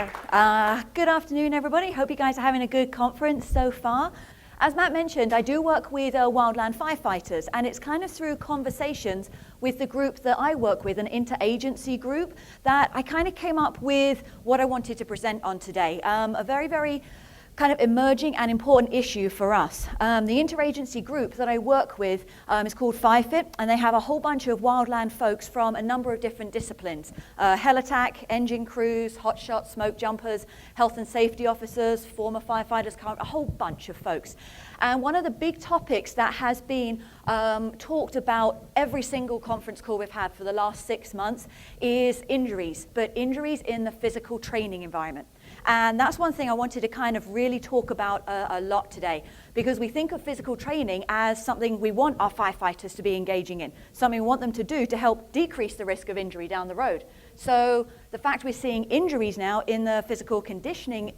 Good afternoon, everybody. Hope you guys are having a good conference so far. As Matt mentioned, I do work with Wildland Firefighters, and it's kind of through conversations with the group that I work with, an interagency group, that I kind of came up with what I wanted to present on today. A very, very kind of emerging and important issue for us. The interagency group that I work with is called Firefighter, and they have a whole bunch of wildland folks from a number of different disciplines. Heli-TAC, engine crews, hotshot, smoke jumpers, health and safety officers, former firefighters, a whole bunch of folks. And one of the big topics that has been talked about every single conference call we've had for the last 6 months is injuries, but injuries in the physical training environment. And that's one thing I wanted to kind of really talk about a lot today, because we think of physical training as something we want our firefighters to be engaging in, something we want them to do to help decrease the risk of injury down the road. So the fact we're seeing injuries now in the physical conditioning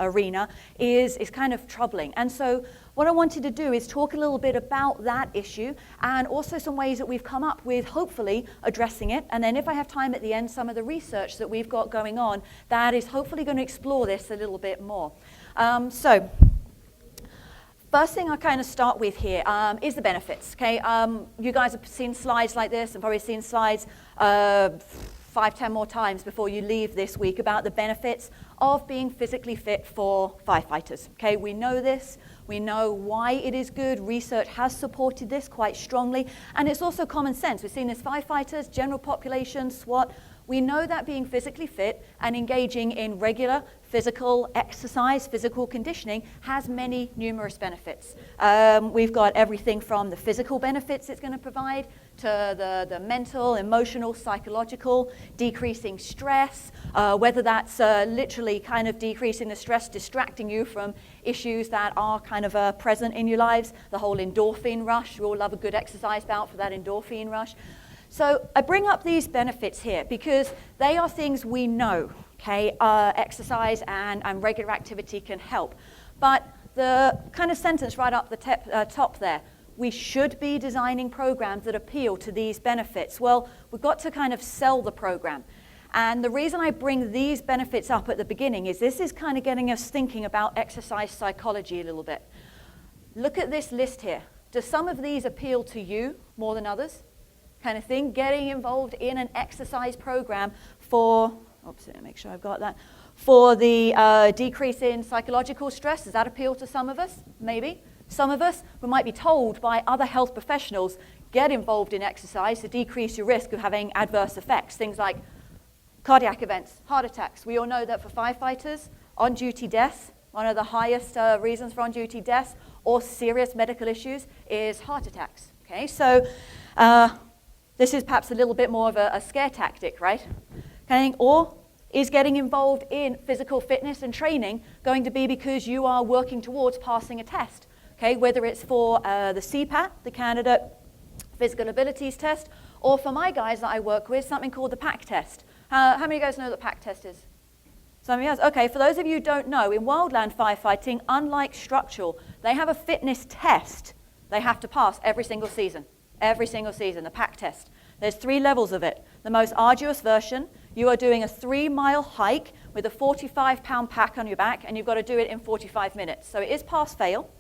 arena is kind of troubling. And so what I wanted to do is talk a little bit about that issue and also some ways that we've come up with hopefully addressing it. And then if I have time at the end, some of the research that we've got going on that is hopefully going to explore this a little bit more. So first thing I kind of start with here is the benefits. Okay, you guys have seen slides like this and probably seen slides 5-10 more times before you leave this week about the benefits of being physically fit for firefighters. Okay, we know this. We know why it is good. Research has supported this quite strongly, and it's also common sense. We've seen this firefighters, general population, SWAT. We know that being physically fit and engaging in regular physical exercise, physical conditioning, has many numerous benefits. We've got everything from the physical benefits it's going to provide to the mental, emotional, psychological, decreasing stress, whether that's literally kind of decreasing the stress, distracting you from issues that are kind of present in your lives, the whole endorphin rush. We all love a good exercise bout for that endorphin rush. So I bring up these benefits here because they are things we know, okay? Exercise and regular activity can help. But the kind of sentence right up the top there, we should be designing programs that appeal to these benefits. Well, we've got to kind of sell the program. And the reason I bring these benefits up at the beginning is this is kind of getting us thinking about exercise psychology a little bit. Look at this list here. Do some of these appeal to you more than others? Kind of thing, getting involved in an exercise program for, make sure I've got that, for the decrease in psychological stress. Does that appeal to some of us? Maybe. Some of us, we might be told by other health professionals, get involved in exercise to decrease your risk of having adverse effects, things like cardiac events, heart attacks. We all know that for firefighters, on-duty deaths, one of the highest reasons for on-duty deaths or serious medical issues is heart attacks. Okay, so this is perhaps a little bit more of a scare tactic, right? Okay, or is getting involved in physical fitness and training going to be because you are working towards passing a test? Okay, whether it's for the CPAT, the Candidate Physical Abilities Test, or for my guys that I work with, something called the PAC test. How many of you guys know what the PAC test is? Some of you guys? Okay, for those of you who don't know, in wildland firefighting, unlike structural, they have a fitness test they have to pass every single season. Every single season, the PAC test. There's 3 levels of it. The most arduous version, you are doing a 3-mile hike with a 45-pound pack on your back, and you've got to do it in 45 minutes. So it is pass-fail.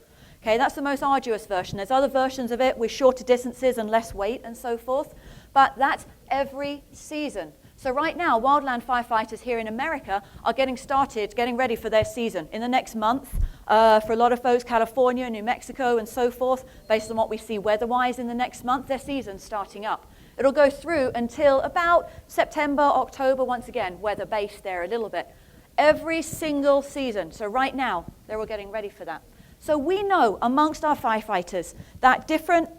Okay, that's the most arduous version. There's other versions of it with shorter distances and less weight and so forth, but that's every season. So right now, wildland firefighters here in America are getting started, getting ready for their season. In the next month, for a lot of folks, California, New Mexico, and so forth, based on what we see weather-wise in the next month, their season's starting up. It'll go through until about September, October, once again, weather-based there a little bit. Every single season. So right now, they're all getting ready for that. So we know amongst our firefighters that different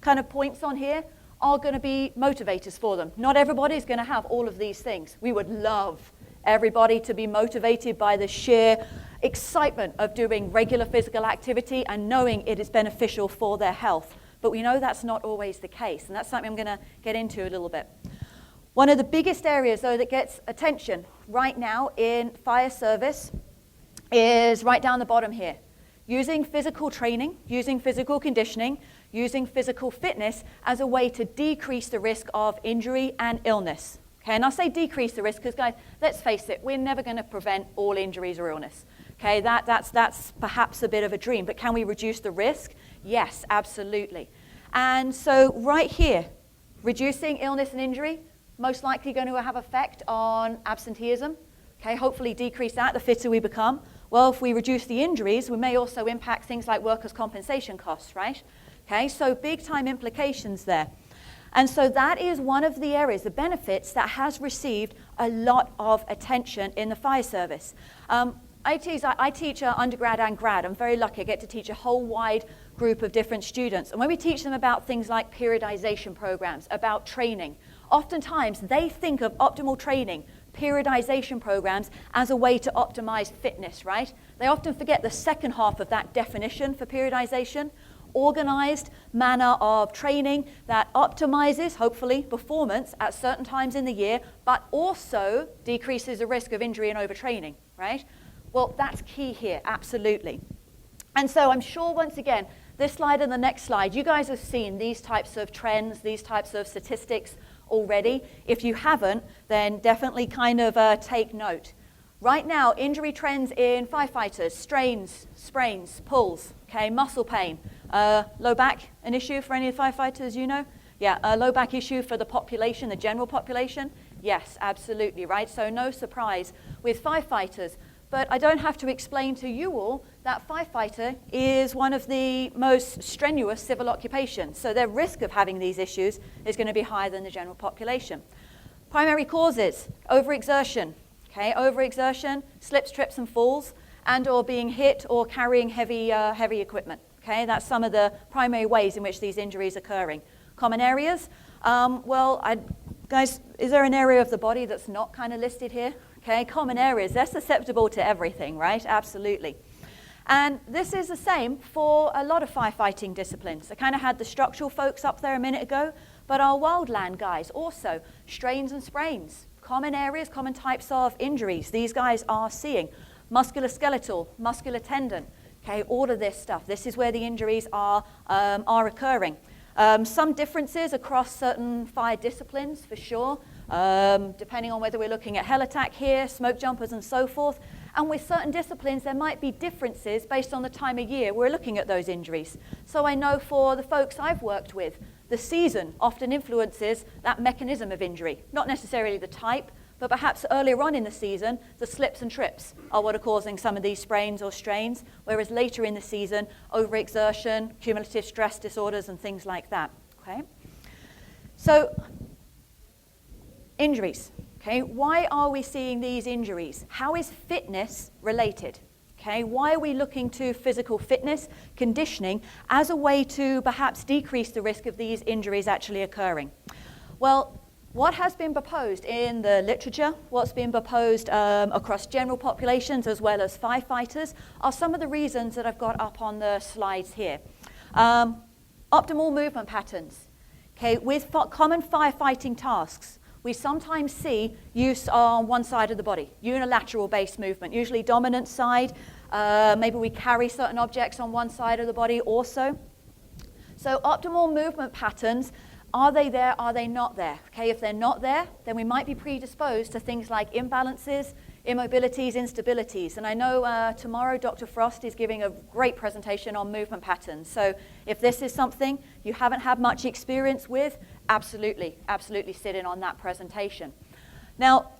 kind of points on here are going to be motivators for them. Not everybody's going to have all of these things. We would love everybody to be motivated by the sheer excitement of doing regular physical activity and knowing it is beneficial for their health. But we know that's not always the case, and that's something I'm going to get into a little bit. One of the biggest areas, though, that gets attention right now in fire service is right down the bottom here. Using physical training, using physical conditioning, using physical fitness as a way to decrease the risk of injury and illness. Okay, and I'll say decrease the risk because, guys, let's face it, we're never going to prevent all injuries or illness. Okay, that's perhaps a bit of a dream, but can we reduce the risk? Yes, absolutely. And so right here, reducing illness and injury, most likely going to have effect on absenteeism. Okay, hopefully decrease that the fitter we become. Well, if we reduce the injuries, we may also impact things like workers' compensation costs, right? Okay, so big time implications there. And so that is one of the areas, the benefits, that has received a lot of attention in the fire service. I teach undergrad and grad. I'm very lucky. I get to teach a whole wide group of different students. And when we teach them about things like periodization programs, about training, oftentimes they think of optimal training, periodization programs as a way to optimize fitness, right? They often forget the second half of that definition for periodization. Organized manner of training that optimizes, hopefully, performance at certain times in the year, but also decreases the risk of injury and overtraining, right? Well, that's key here, absolutely. And so I'm sure, once again, this slide and the next slide, you guys have seen these types of trends, these types of statistics already. If you haven't, then definitely kind of take note. Right now, injury trends in firefighters, strains, sprains, pulls, okay, muscle pain. Low back, an issue for any of the firefighters, you know? Yeah, a low back issue for the population, the general population? Yes, absolutely, right? So no surprise with firefighters. But I don't have to explain to you all that firefighter is one of the most strenuous civil occupations. So their risk of having these issues is going to be higher than the general population. Primary causes, overexertion. Okay, overexertion, slips, trips, and falls, and or being hit or carrying heavy equipment. Okay, that's some of the primary ways in which these injuries are occurring. Common areas, guys, is there an area of the body that's not kind of listed here? Okay, common areas, they're susceptible to everything, right? Absolutely. And this is the same for a lot of firefighting disciplines. I kind of had the structural folks up there a minute ago, but our wildland guys also, strains and sprains. Common areas, common types of injuries these guys are seeing. Musculoskeletal, muscular tendon, okay, all of this stuff. This is where the injuries are occurring. Some differences across certain fire disciplines, for sure, depending on whether we're looking at hell attack here, smoke jumpers, and so forth. And with certain disciplines, there might be differences based on the time of year we're looking at those injuries. So I know for the folks I've worked with, the season often influences that mechanism of injury, not necessarily the type, but perhaps earlier on in the season, the slips and trips are what are causing some of these sprains or strains, whereas later in the season, overexertion, cumulative stress disorders, and things like that, okay? So, injuries, okay? Why are we seeing these injuries? How is fitness related? Okay, why are we looking to physical fitness, conditioning, as a way to perhaps decrease the risk of these injuries actually occurring? Well, what has been proposed in the literature, what's been proposed across general populations as well as firefighters, are some of the reasons that I've got up on the slides here. Optimal movement patterns. Okay, with common firefighting tasks, we sometimes see use on one side of the body, unilateral-based movement, usually dominant side. Maybe we carry certain objects on one side of the body also. So optimal movement patterns, are they there, are they not there? Okay, if they're not there, then we might be predisposed to things like imbalances, immobilities, instabilities. And I know tomorrow Dr. Frost is giving a great presentation on movement patterns. So if this is something you haven't had much experience with, absolutely sit in on that presentation. Now,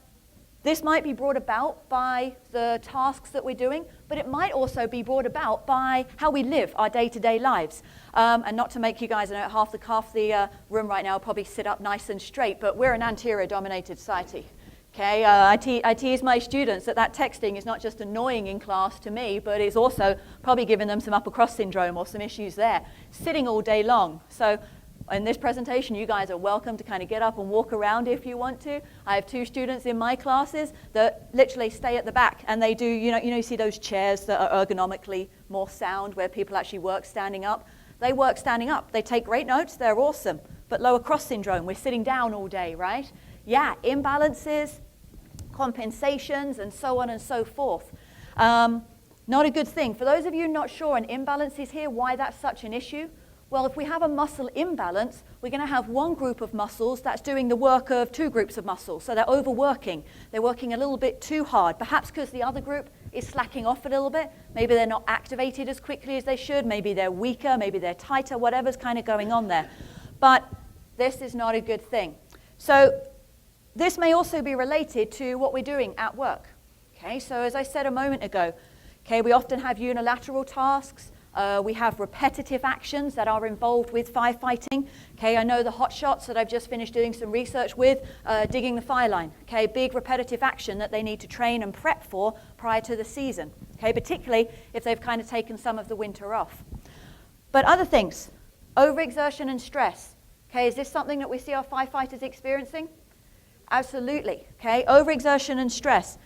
this might be brought about by the tasks that we're doing, but it might also be brought about by how we live our day-to-day lives. And not to make you guys, I know half the room right now will probably sit up nice and straight, but we're an anterior-dominated society. Okay, I tease my students that texting is not just annoying in class to me, but it's also probably giving them some upper cross syndrome or some issues there. Sitting all day long. So in this presentation, you guys are welcome to kind of get up and walk around if you want to. I have 2 students in my classes that literally stay at the back, and they do, you see those chairs that are ergonomically more sound where people actually work standing up. They work standing up. They take great notes. They're awesome. But lower cross syndrome, we're sitting down all day, right? Yeah, imbalances, compensations, and so on and so forth. Not a good thing. For those of you not sure on imbalances here, why that's such an issue, Well, if we have a muscle imbalance, we're going to have one group of muscles that's doing the work of two groups of muscles. So they're overworking. They're working a little bit too hard, perhaps because the other group is slacking off a little bit. Maybe they're not activated as quickly as they should. Maybe they're weaker. Maybe they're tighter, whatever's kind of going on there. But this is not a good thing. So this may also be related to what we're doing at work. Okay, so as I said a moment ago, okay, we often have unilateral tasks. We have repetitive actions that are involved with firefighting. Okay, I know the hot shots that I've just finished doing some research with, digging the fire line. Okay, big repetitive action that they need to train and prep for prior to the season. Okay, particularly if they've kind of taken some of the winter off. But other things, overexertion and stress. Okay, is this something that we see our firefighters experiencing? Absolutely. Okay, overexertion and stress,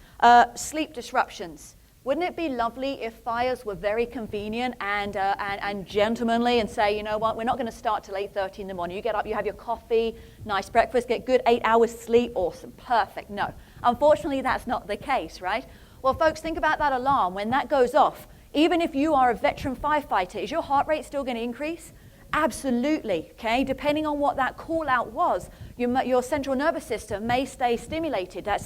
sleep disruptions. Wouldn't it be lovely if fires were very convenient and gentlemanly and say, you know what, we're not going to start till 8:30 in the morning. You get up, you have your coffee, nice breakfast, get good 8 hours sleep, awesome, perfect. No, unfortunately that's not the case, right? Well, folks, think about that alarm. When that goes off, even if you are a veteran firefighter, is your heart rate still going to increase? Absolutely, okay? Depending on what that call out was, your central nervous system may stay stimulated. That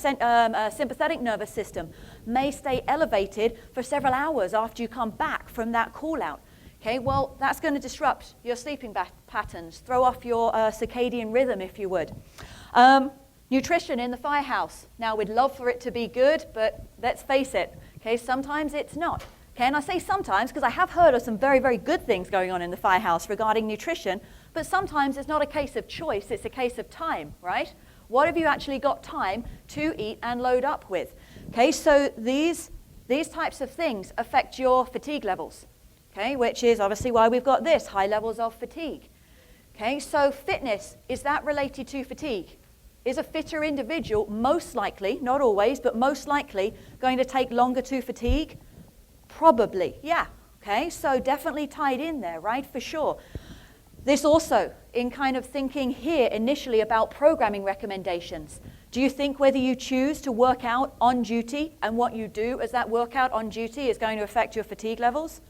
sympathetic nervous system may stay elevated for several hours after you come back from that call out. Okay, well, that's going to disrupt your sleeping patterns, throw off your circadian rhythm, if you would. Nutrition in the firehouse. Now, we'd love for it to be good, but let's face it, okay, sometimes it's not. Okay, and I say sometimes because I have heard of some very, very good things going on in the firehouse regarding nutrition, but sometimes it's not a case of choice, it's a case of time, right? What have you actually got time to eat and load up with? Okay, so these types of things affect your fatigue levels, okay, which is obviously why we've got this, high levels of fatigue. Okay, so fitness, is that related to fatigue? Is a fitter individual most likely, not always, but most likely going to take longer to fatigue? Probably, yeah. Okay, so definitely tied in there, right, for sure. This also, in kind of thinking here initially about programming recommendations. Do you think whether you choose to work out on duty and what you do as that workout on duty is going to affect your fatigue levels?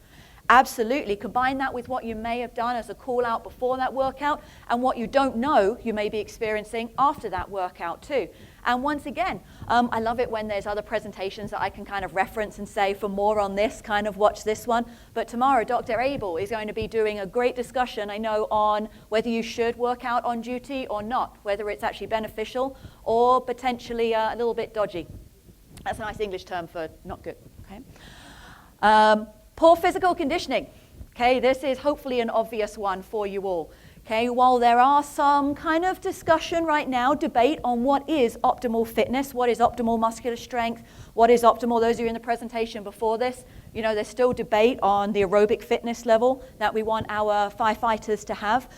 Absolutely. Combine that with what you may have done as a call out before that workout and what you don't know you may be experiencing after that workout too. And once again, I love it when there's other presentations that I can kind of reference and say for more on this, kind of watch this one. But tomorrow, Dr. Abel is going to be doing a great discussion, I know, on whether you should work out on duty or not, whether it's actually beneficial or potentially a little bit dodgy. That's a nice English term for not good, okay? Poor physical conditioning. Okay, this is hopefully an obvious one for you all. Okay, while there are some kind of discussion right now, debate on what is optimal fitness, what is optimal muscular strength, what is optimal, those of you in the presentation before this, you know, there's still debate on the aerobic fitness level that we want our firefighters to have.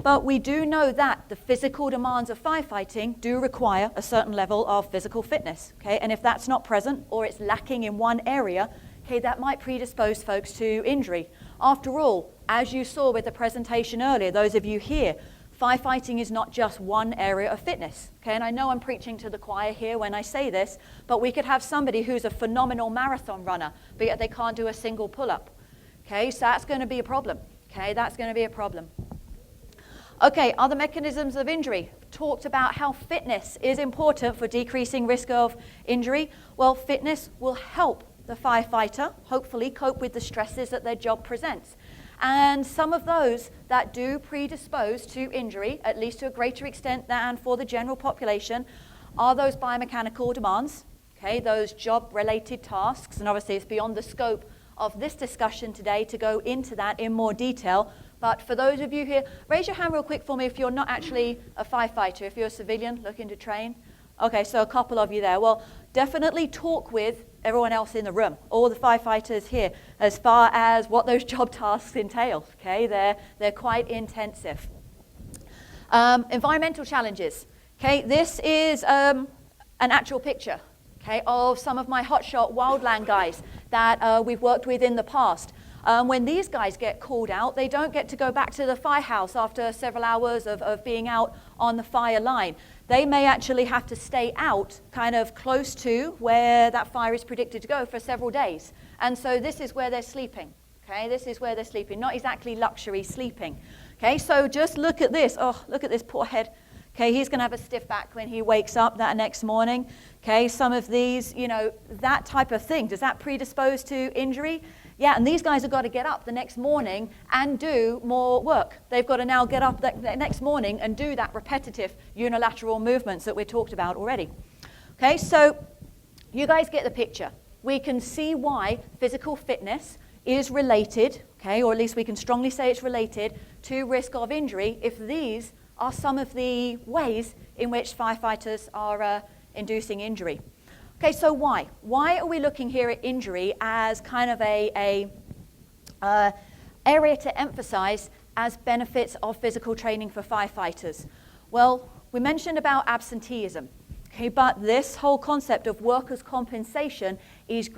But we do know that the physical demands of firefighting do require a certain level of physical fitness. Okay, and if that's not present or it's lacking in one area, okay, that might predispose folks to injury. After all, as you saw with the presentation earlier, those of you here, firefighting is not just one area of fitness. Okay, and I know I'm preaching to the choir here when I say this, but we could have somebody who's a phenomenal marathon runner, but yet they can't do a single pull-up. Okay, so that's going to be a problem. Okay, that's going to be a problem. Okay, other mechanisms of injury. Talked about how fitness is important for decreasing risk of injury. Well, fitness will help the firefighter hopefully cope with the stresses that their job presents. And some of those that do predispose to injury, at least to a greater extent than for the general population, are those biomechanical demands, okay, those job-related tasks. And obviously it's beyond the scope of this discussion today to go into that in more detail. But for those of you here, raise your hand real quick for me if you're not actually a firefighter, if you're a civilian looking to train. Okay, so a couple of you there. Well, definitely talk with everyone else in the room, all the firefighters here, as far as what those job tasks entail. Okay, they're quite intensive. Environmental challenges. Okay, this is an actual picture, okay, of some of my hotshot Wildland guys that we've worked with in the past. When these guys get called out, they don't get to go back to the firehouse after several hours of being out on the fire line. They may actually have to stay out kind of close to where that fire is predicted to go for several days. And so this is where they're sleeping. Okay, this is where they're sleeping, not exactly luxury sleeping. Okay, so just look at this. Oh, look at this poor head. Okay, he's going to have a stiff back when he wakes up that next morning. Okay, some of these, you know, that type of thing. Does that predispose to injury? Yeah, and these guys have got to get up the next morning and do more work. They've got to now get up the next morning and do that repetitive unilateral movements that we talked about already. Okay, so you guys get the picture. We can see why physical fitness is related, okay, or at least we can strongly say it's related to risk of injury if these are some of the ways in which firefighters are inducing injury. Okay, so why? Why are we looking here at injury as kind of a area to emphasize as benefits of physical training for firefighters? Well, we mentioned about absenteeism. Okay, but this whole concept of workers' compensation is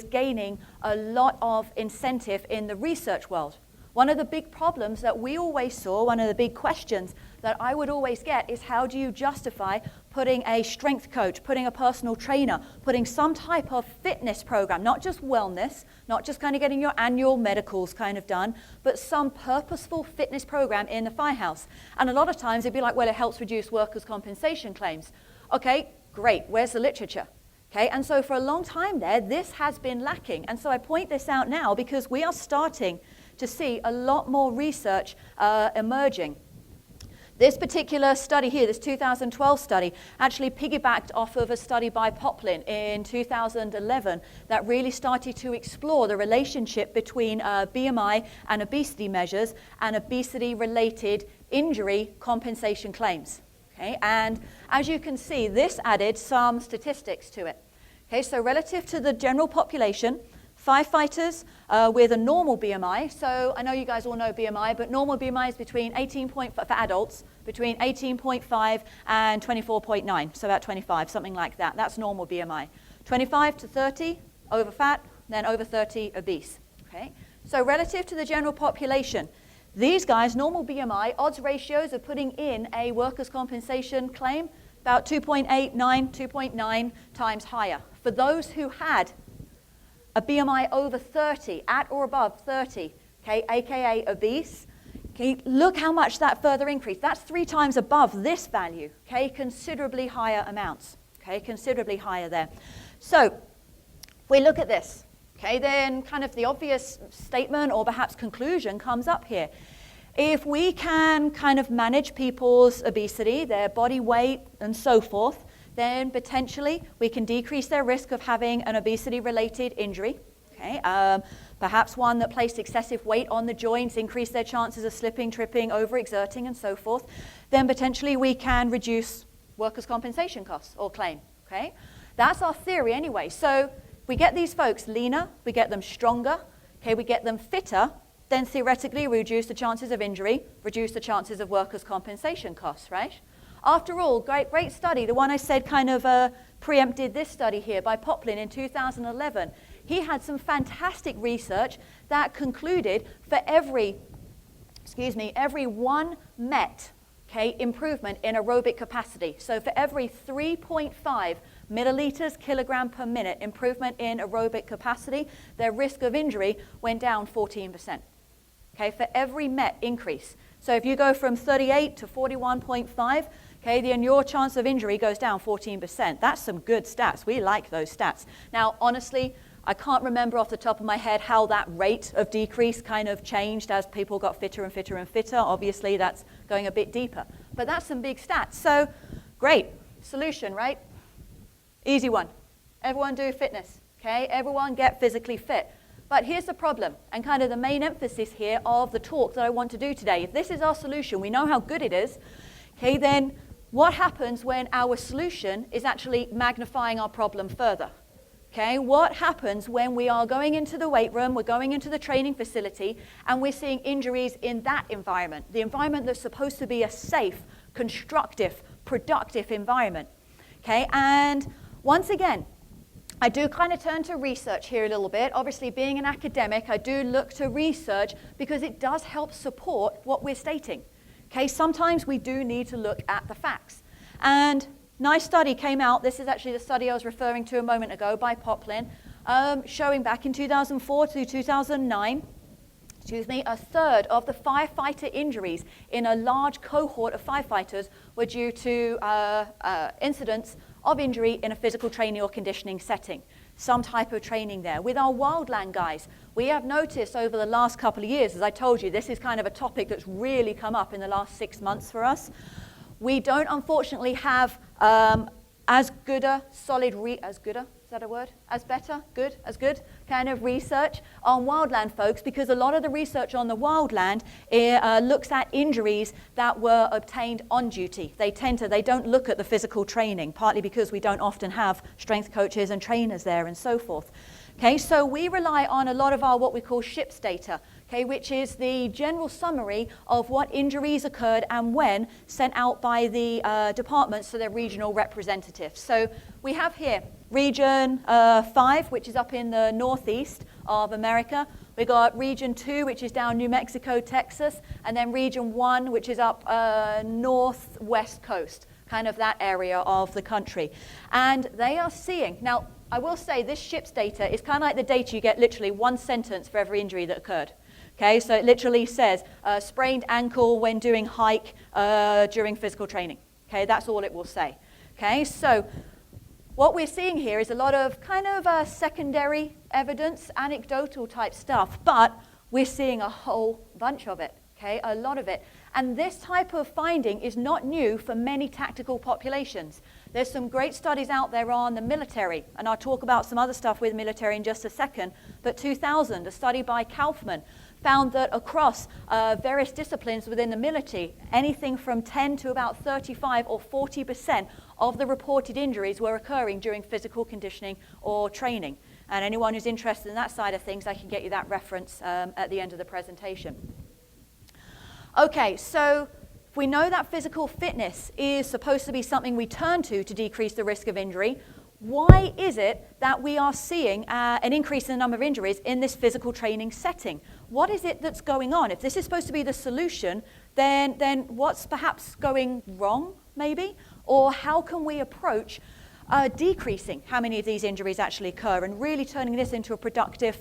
gaining a lot of incentive in the research world. One of the big problems that we always saw, one of the big questions that I would always get is how do you justify putting a strength coach, putting a personal trainer, putting some type of fitness program, not just wellness, not just kind of getting your annual medicals kind of done, but some purposeful fitness program in the firehouse. And a lot of times it'd be like, well, it helps reduce workers' compensation claims. Okay, great, where's the literature? Okay, and so for a long time there, this has been lacking. And so I point this out now because we are starting to see a lot more research emerging. This particular study here, this 2012 study, actually piggybacked off of a study by Poplin in 2011 that really started to explore the relationship between BMI and obesity measures and obesity-related injury compensation claims. Okay, and as you can see, this added some statistics to it. Okay, so relative to the general population, firefighters with a normal BMI, so I know you guys all know BMI, but normal BMI is between 18.5, for adults, between 18.5 and 24.9, so about 25, something like that. That's normal BMI. 25 to 30, over fat, then over 30, obese. Okay, so relative to the general population, these guys, normal BMI, odds ratios of putting in a workers' compensation claim, about 2.9 times higher. For those who had a BMI over 30, at or above 30, okay, aka obese, okay, look how much that further increased. That's 3 times above this value, okay, considerably higher amounts, okay, considerably higher there. So we look at this. Okay, then kind of the obvious statement or perhaps conclusion comes up here. If we can kind of manage people's obesity, their body weight and so forth, then potentially we can decrease their risk of having an obesity-related injury. Okay, perhaps one that placed excessive weight on the joints, increase their chances of slipping, tripping, overexerting and so forth. Then potentially we can reduce workers' compensation costs or claim. Okay, that's our theory anyway. So we get these folks leaner, we get them stronger, okay, we get them fitter, then theoretically we reduce the chances of injury, reduce the chances of workers' compensation costs, right? After all, great study, the one I said kind of preempted this study here by Poplin in 2011. He had some fantastic research that concluded for every 1 MET, okay, improvement in aerobic capacity. So for every 3.5 milliliters kilogram per minute improvement in aerobic capacity, their risk of injury went down 14%. Okay, for every MET increase. So if you go from 38 to 41.5, okay, then your chance of injury goes down 14%. That's some good stats. We like those stats. Now, honestly, I can't remember off the top of my head how that rate of decrease kind of changed as people got fitter and fitter and fitter. Obviously, that's going a bit deeper. But that's some big stats. So, great. Solution, right? Easy one. Everyone do fitness, okay? Everyone get physically fit. But here's the problem, and kind of the main emphasis here of the talk that I want to do today. If this is our solution, we know how good it is, okay, then what happens when our solution is actually magnifying our problem further? Okay, what happens when we are going into the weight room, we're going into the training facility, and we're seeing injuries in that environment, the environment that's supposed to be a safe, constructive, productive environment? Okay, and once again, I do kind of turn to research here a little bit. Obviously, being an academic, I do look to research because it does help support what we're stating. Okay, sometimes we do need to look at the facts. And nice study came out. This is actually the study I was referring to a moment ago by Poplin, showing back in 2004 to 2009. a third of the firefighter injuries in a large cohort of firefighters were due to incidents of injury in a physical training or conditioning setting. Some type of training there. With our Wildland guys, we have noticed over the last couple of years, as I told you, this is kind of a topic that's really come up in the last 6 months for us. We don't unfortunately have as good a kind of research on wildland folks, because a lot of the research on the wildland looks at injuries that were obtained on duty. They don't look at the physical training, partly because we don't often have strength coaches and trainers there and so forth. Okay, so we rely on a lot of our what we call SHIPS data, okay, which is the general summary of what injuries occurred and when, sent out by the departments to their regional representatives. So we have here Region 5, which is up in the northeast of America. We got Region 2, which is down New Mexico, Texas, and then Region 1, which is up northwest coast, kind of that area of the country. And they are seeing, now I will say this SHIPS data is kind of like the data you get literally one sentence for every injury that occurred. Okay, so it literally says sprained ankle when doing hike during physical training. Okay, that's all it will say. Okay, so what we're seeing here is a lot of kind of secondary evidence, anecdotal type stuff, but we're seeing a whole bunch of it. Okay, a lot of it. And this type of finding is not new for many tactical populations. There's some great studies out there on the military, and I'll talk about some other stuff with military in just a second. But 2000, a study by Kaufman found that across various disciplines within the military, anything from 10 to about 35 or 40% of the reported injuries were occurring during physical conditioning or training. And anyone who's interested in that side of things, I can get you that reference at the end of the presentation. Okay, so we know that physical fitness is supposed to be something we turn to decrease the risk of injury. Why is it that we are seeing an increase in the number of injuries in this physical training setting? What is it that's going on? If this is supposed to be the solution, then what's perhaps going wrong, maybe? Or how can we approach decreasing how many of these injuries actually occur and really turning this into a productive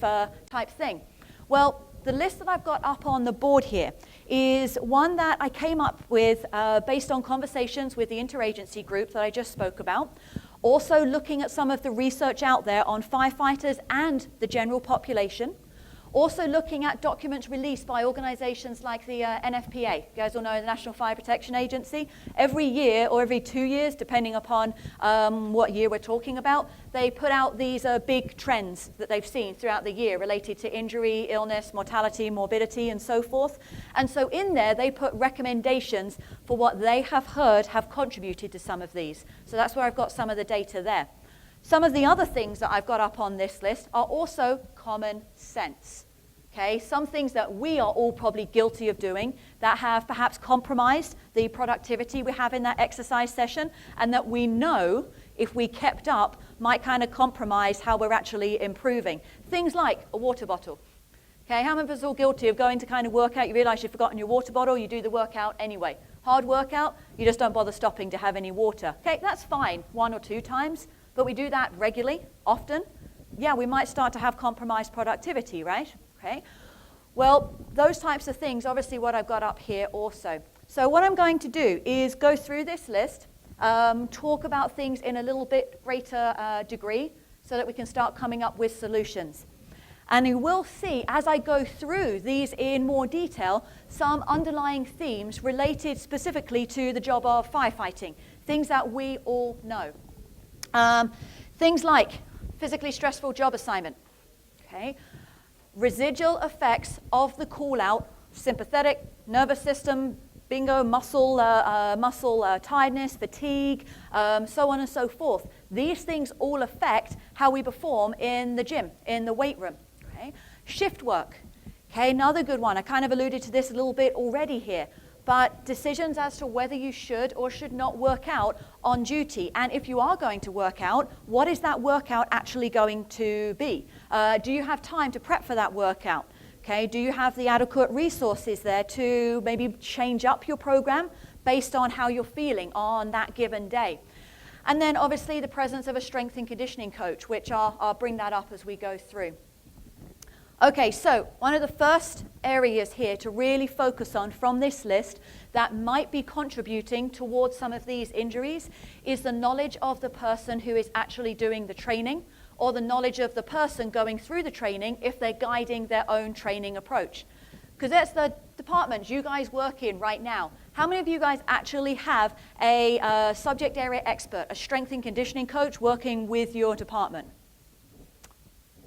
type thing? Well, the list that I've got up on the board here is one that I came up with based on conversations with the interagency group that I just spoke about. Also looking at some of the research out there on firefighters and the general population. Also looking at documents released by organizations like the NFPA. You guys all know the National Fire Protection Agency. Every year or every 2 years, depending upon what year we're talking about, they put out these big trends that they've seen throughout the year related to injury, illness, mortality, morbidity, and so forth. And so in there, they put recommendations for what they have heard have contributed to some of these. So that's where I've got some of the data there. Some of the other things that I've got up on this list are also common sense. Okay, some things that we are all probably guilty of doing that have perhaps compromised the productivity we have in that exercise session, and that we know if we kept up might kind of compromise how we're actually improving. Things like a water bottle. Okay, how many of us are all guilty of going to kind of work out, you realize you've forgotten your water bottle, you do the workout anyway. Hard workout, you just don't bother stopping to have any water. Okay, that's fine 1 or 2 times, but we do that regularly, often. Yeah, we might start to have compromised productivity, right? Okay. Well, those types of things, obviously what I've got up here also. So what I'm going to do is go through this list, talk about things in a little bit greater degree so that we can start coming up with solutions. And you will see, as I go through these in more detail, some underlying themes related specifically to the job of firefighting, things that we all know. Things like physically stressful job assignment, okay? Residual effects of the call-out, sympathetic, nervous system, bingo, muscle tiredness, fatigue, so on and so forth. These things all affect how we perform in the gym, in the weight room. Okay? Shift work, okay, another good one. I kind of alluded to this a little bit already here. But decisions as to whether you should or should not work out on duty. And if you are going to work out, what is that workout actually going to be? Do you have time to prep for that workout? Okay, do you have the adequate resources there to maybe change up your program based on how you're feeling on that given day? And then obviously the presence of a strength and conditioning coach, which I'll bring that up as we go through. Okay, so one of the first areas here to really focus on from this list that might be contributing towards some of these injuries is the knowledge of the person who is actually doing the training, or the knowledge of the person going through the training if they're guiding their own training approach. Because that's the departments you guys work in right now. How many of you guys actually have a subject area expert, a strength and conditioning coach working with your department?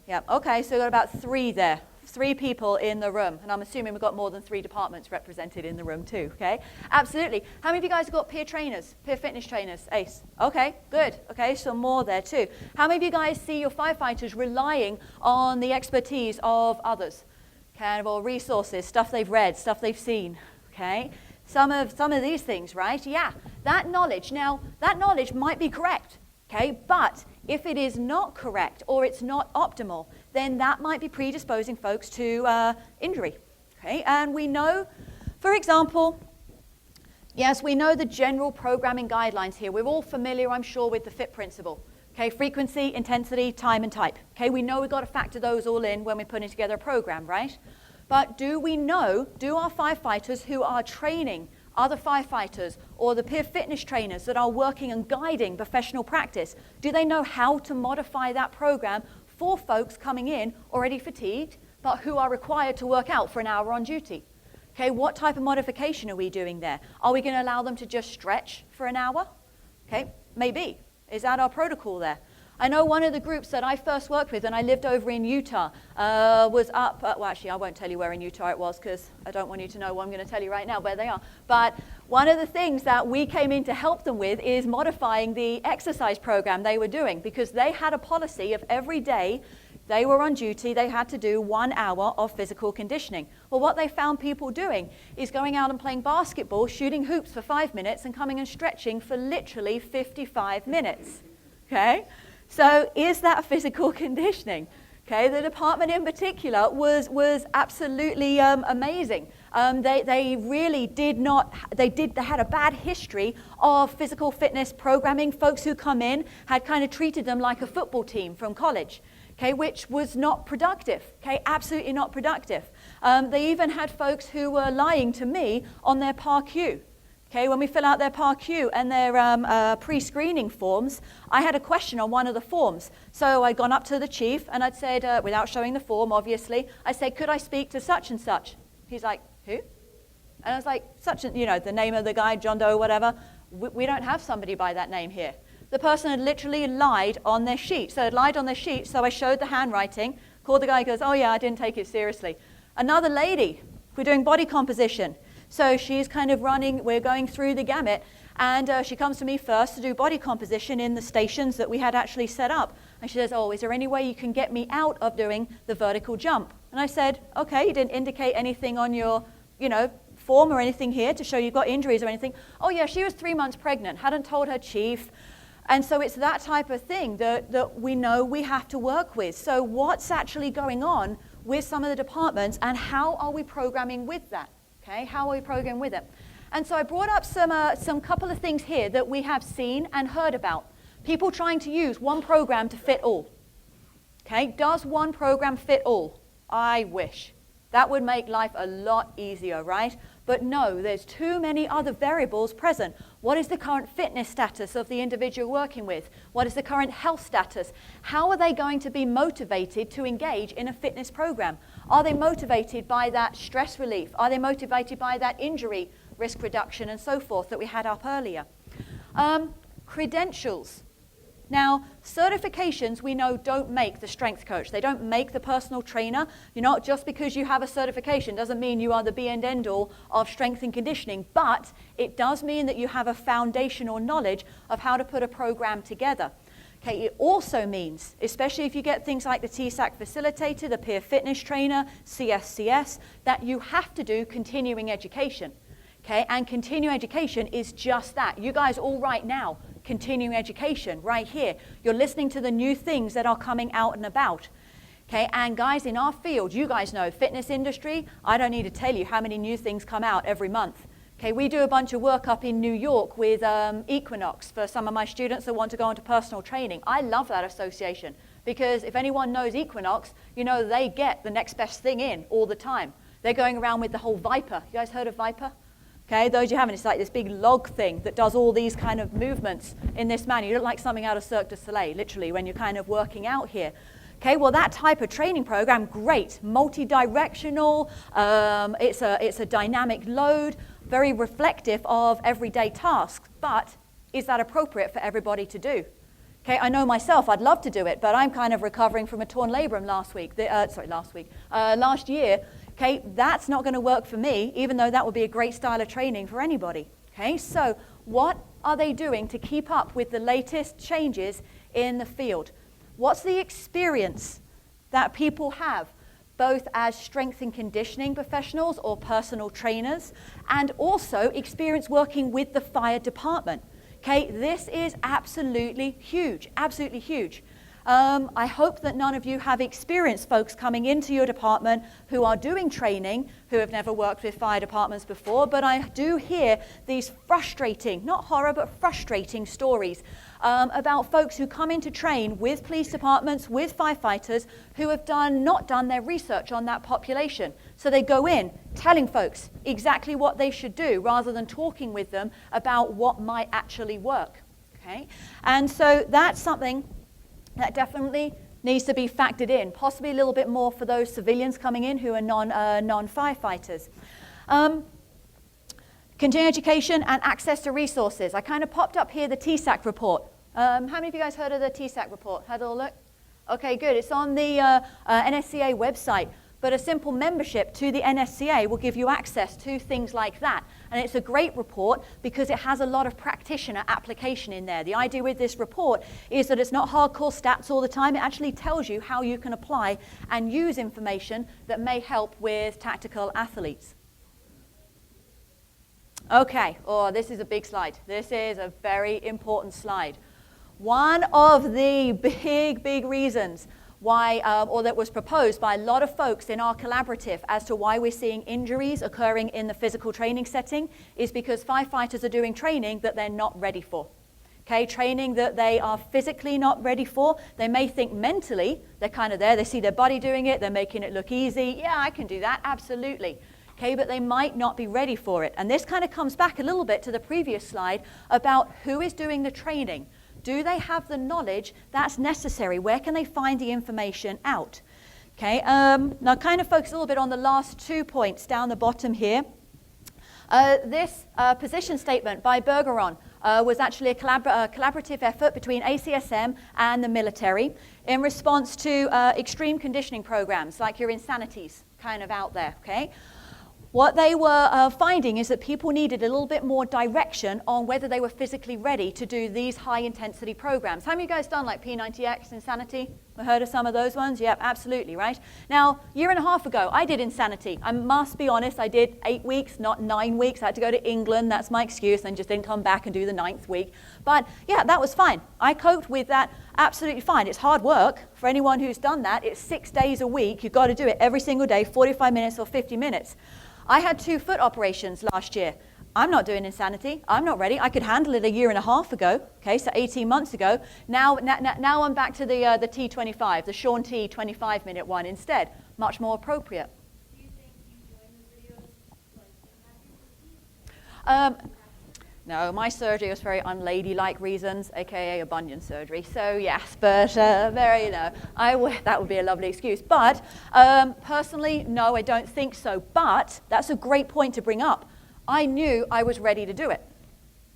Yeah, okay, so we've got about 3 there. 3 people in the room, and I'm assuming we've got more than 3 departments represented in the room too, okay? Absolutely. How many of you guys have got peer trainers, peer fitness trainers? Ace. Okay, good. Okay, so more there too. How many of you guys see your firefighters relying on the expertise of others? Kind of all resources, stuff they've read, stuff they've seen, okay? Some of these things, right? Yeah, that knowledge. Now, that knowledge might be correct, okay? But if it is not correct or it's not optimal, then that might be predisposing folks to injury, okay? And we know, for example, yes, we know the general programming guidelines here. We're all familiar, I'm sure, with the FIT principle, okay? Frequency, intensity, time, and type, okay? We know we've got to factor those all in when we're putting together a program, right? But do we know, do our firefighters who are training other firefighters or the peer fitness trainers that are working and guiding professional practice, do they know how to modify that program for folks coming in already fatigued, but who are required to work out for an hour on duty? Okay, what type of modification are we doing there? Are we going to allow them to just stretch for an hour? Okay, maybe. Is that our protocol there? I know one of the groups that I first worked with, and I lived over in Utah, was up, well actually I won't tell you where in Utah it was because I don't want you to know what I'm going to tell you right now where they are. But one of the things that we came in to help them with is modifying the exercise program they were doing, because they had a policy of every day they were on duty, they had to do 1 hour of physical conditioning. Well, what they found people doing is going out and playing basketball, shooting hoops for 5 minutes and coming and stretching for literally 55 minutes, okay? So is that physical conditioning? Okay, the department in particular was absolutely amazing. They really did not, they had a bad history of physical fitness programming. Folks who come in had kind of treated them like a football team from college, okay, which was not productive, okay, absolutely not productive. They even had folks who were lying to me on their PAR-Q. Okay, when we fill out their PAR-Q and their pre-screening forms, I had a question on one of the forms. So I'd gone up to the chief and I'd said, without showing the form, obviously, I said, could I speak to such and such? He's like, who? And I was like, such and, you know, the name of the guy, John Doe, whatever. We don't have somebody by that name here. The person had literally lied on their sheet. So they'd lied on their sheet, so I showed the handwriting, called the guy, goes, oh yeah, I didn't take it seriously. Another lady, we're doing body composition. So she's kind of running, we're going through the gamut, and she comes to me first to do body composition in the stations that we had actually set up. And she says, oh, is there any way you can get me out of doing the vertical jump? And I said, okay, you didn't indicate anything on your, form or anything here to show you've got injuries or anything. Oh yeah, she was 3 months pregnant, hadn't told her chief. And so it's that type of thing that we know we have to work with. So what's actually going on with some of the departments, and how are we programming with that? Okay, how are we programming with it? And so I brought up some couple of things here that we have seen and heard about. People trying to use one program to fit all. Okay, does one program fit all? I wish. That would make life a lot easier, right? But no, there's too many other variables present. What is the current fitness status of the individual working with? What is the current health status? How are they going to be motivated to engage in a fitness program? Are they motivated by that stress relief? Are they motivated by that injury risk reduction and so forth that we had up earlier? Credentials. Now, certifications we know don't make the strength coach. They don't make the personal trainer. Just because you have a certification doesn't mean you are the be and end all of strength and conditioning, but it does mean that you have a foundational knowledge of how to put a program together. Okay, it also means, especially if you get things like the TSAC facilitator, the peer fitness trainer, CSCS, that you have to do continuing education. Okay, and continuing education is just that. You guys all right now, continuing education right here. You're listening to the new things that are coming out and about. Okay, and guys, in our field, you guys know, fitness industry, I don't need to tell you how many new things come out every month. Okay, we do a bunch of work up in New York with Equinox for some of my students that want to go into personal training. I love that association. Because if anyone knows Equinox, you know they get the next best thing in all the time. They're going around with the whole Viper. You guys heard of Viper? Okay, those you haven't, it's like this big log thing that does all these kind of movements in this manner. You look like something out of Cirque du Soleil, literally, when you're kind of working out here. Okay, well, that type of training program, great, multi-directional, it's a dynamic load, very reflective of everyday tasks, but is that appropriate for everybody to do? Okay, I know myself, I'd love to do it, but I'm kind of recovering from a torn labrum last year. Okay, that's not going to work for me, even though that would be a great style of training for anybody. Okay, so what are they doing to keep up with the latest changes in the field? What's the experience that people have, both as strength and conditioning professionals or personal trainers, and also experience working with the fire department? Okay, this is absolutely huge, absolutely huge. I hope that none of you have experienced folks coming into your department who are doing training, who have never worked with fire departments before, but I do hear these frustrating, not horror, but frustrating stories about folks who come in to train with police departments, with firefighters, who have not done their research on that population. So they go in telling folks exactly what they should do rather than talking with them about what might actually work. Okay? And so that's something that definitely needs to be factored in, possibly a little bit more for those civilians coming in who are non-firefighters. Continuing education and access to resources. I kind of popped up here the TSAC report. How many of you guys heard of the TSAC report? Had a little look? Okay, good. It's on the NSCA website. But a simple membership to the NSCA will give you access to things like that. And it's a great report because it has a lot of practitioner application in there. The idea with this report is that it's not hardcore stats all the time. It actually tells you how you can apply and use information that may help with tactical athletes. Okay, this is a big slide. This is a very important slide. One of the big reasons why, or that was proposed by a lot of folks in our collaborative as to why we're seeing injuries occurring in the physical training setting is because firefighters are doing training that they're not ready for. Okay, training that they are physically not ready for. They may think mentally they're kind of there. They see their body doing it. They're making it look easy. Yeah, I can do that. Absolutely. Okay, but they might not be ready for it. And this kind of comes back a little bit to the previous slide about who is doing the training. Do they have the knowledge that's necessary? Where can they find the information out? Okay, now kind of focus a little bit on the last 2 points down the bottom here. This position statement by Bergeron was actually a collaborative effort between ACSM and the military in response to extreme conditioning programs like your Insanities kind of out there, okay? What they were finding is that people needed a little bit more direction on whether they were physically ready to do these high-intensity programs. How many of you guys done like P90X, Insanity? I heard of some of those ones? Yep, absolutely, right? Now, a year and a half ago, I did Insanity. I must be honest, I did 8 weeks, not 9 weeks. I had to go to England. That's my excuse, and just didn't come back and do the 9th week. But yeah, that was fine. I coped with that absolutely fine. It's hard work. For anyone who's done that, it's 6 days a week. You've got to do it every single day, 45 minutes or 50 minutes. I had 2 foot operations last year. I'm not doing Insanity. I'm not ready. I could handle it a year and a half ago, okay, so 18 months ago. Now I'm back to the T25, the Sean T 25-minute one instead. Much more appropriate. Do you think you join the videos like to have No, my surgery was very unladylike reasons, aka a bunion surgery. So yes, but that would be a lovely excuse. But personally, no, I don't think so. But that's a great point to bring up. I knew I was ready to do it.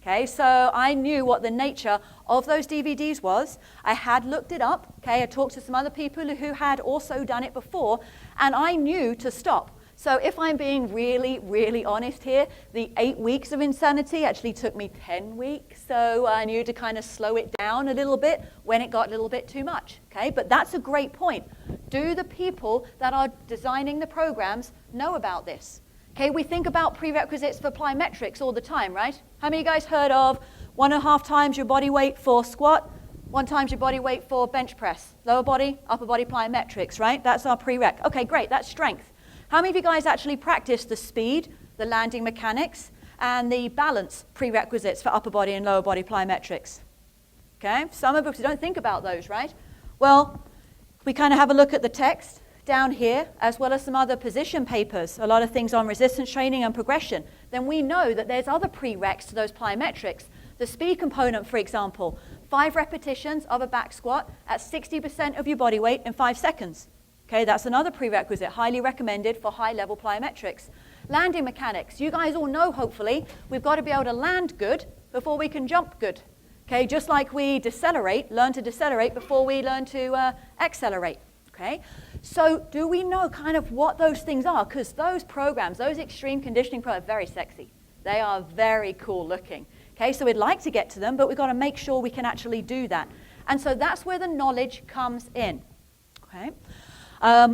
Okay, so I knew what the nature of those DVDs was. I had looked it up. Okay, I talked to some other people who had also done it before, and I knew to stop. So if I'm being really honest here, the 8 weeks of Insanity actually took me 10 weeks. So I knew to kind of slow it down a little bit when it got a little bit too much. Okay, but that's a great point. Do the people that are designing the programs know about this? Okay, we think about prerequisites for plyometrics all the time, right? How many of you guys heard of 1.5 times your body weight for squat, 1 times your body weight for bench press, lower body, upper body plyometrics, right? That's our prereq. Okay, great, that's strength. How many of you guys actually practice the speed, the landing mechanics, and the balance prerequisites for upper body and lower body plyometrics? Okay, some of us don't think about those, right? Well, we kind of have a look at the text down here, as well as some other position papers, a lot of things on resistance training and progression, then we know that there's other prereqs to those plyometrics. The speed component, for example, 5 repetitions of a back squat at 60% of your body weight in 5 seconds. Okay, that's another prerequisite, highly recommended for high-level plyometrics. Landing mechanics, you guys all know, hopefully, we've got to be able to land good before we can jump good. Okay, just like we decelerate, learn to decelerate before we learn to accelerate. Okay, so do we know kind of what those things are? Because those programs, those extreme conditioning programs, are very sexy. They are very cool looking. Okay, so we'd like to get to them, but we've got to make sure we can actually do that. And so that's where the knowledge comes in. Okay,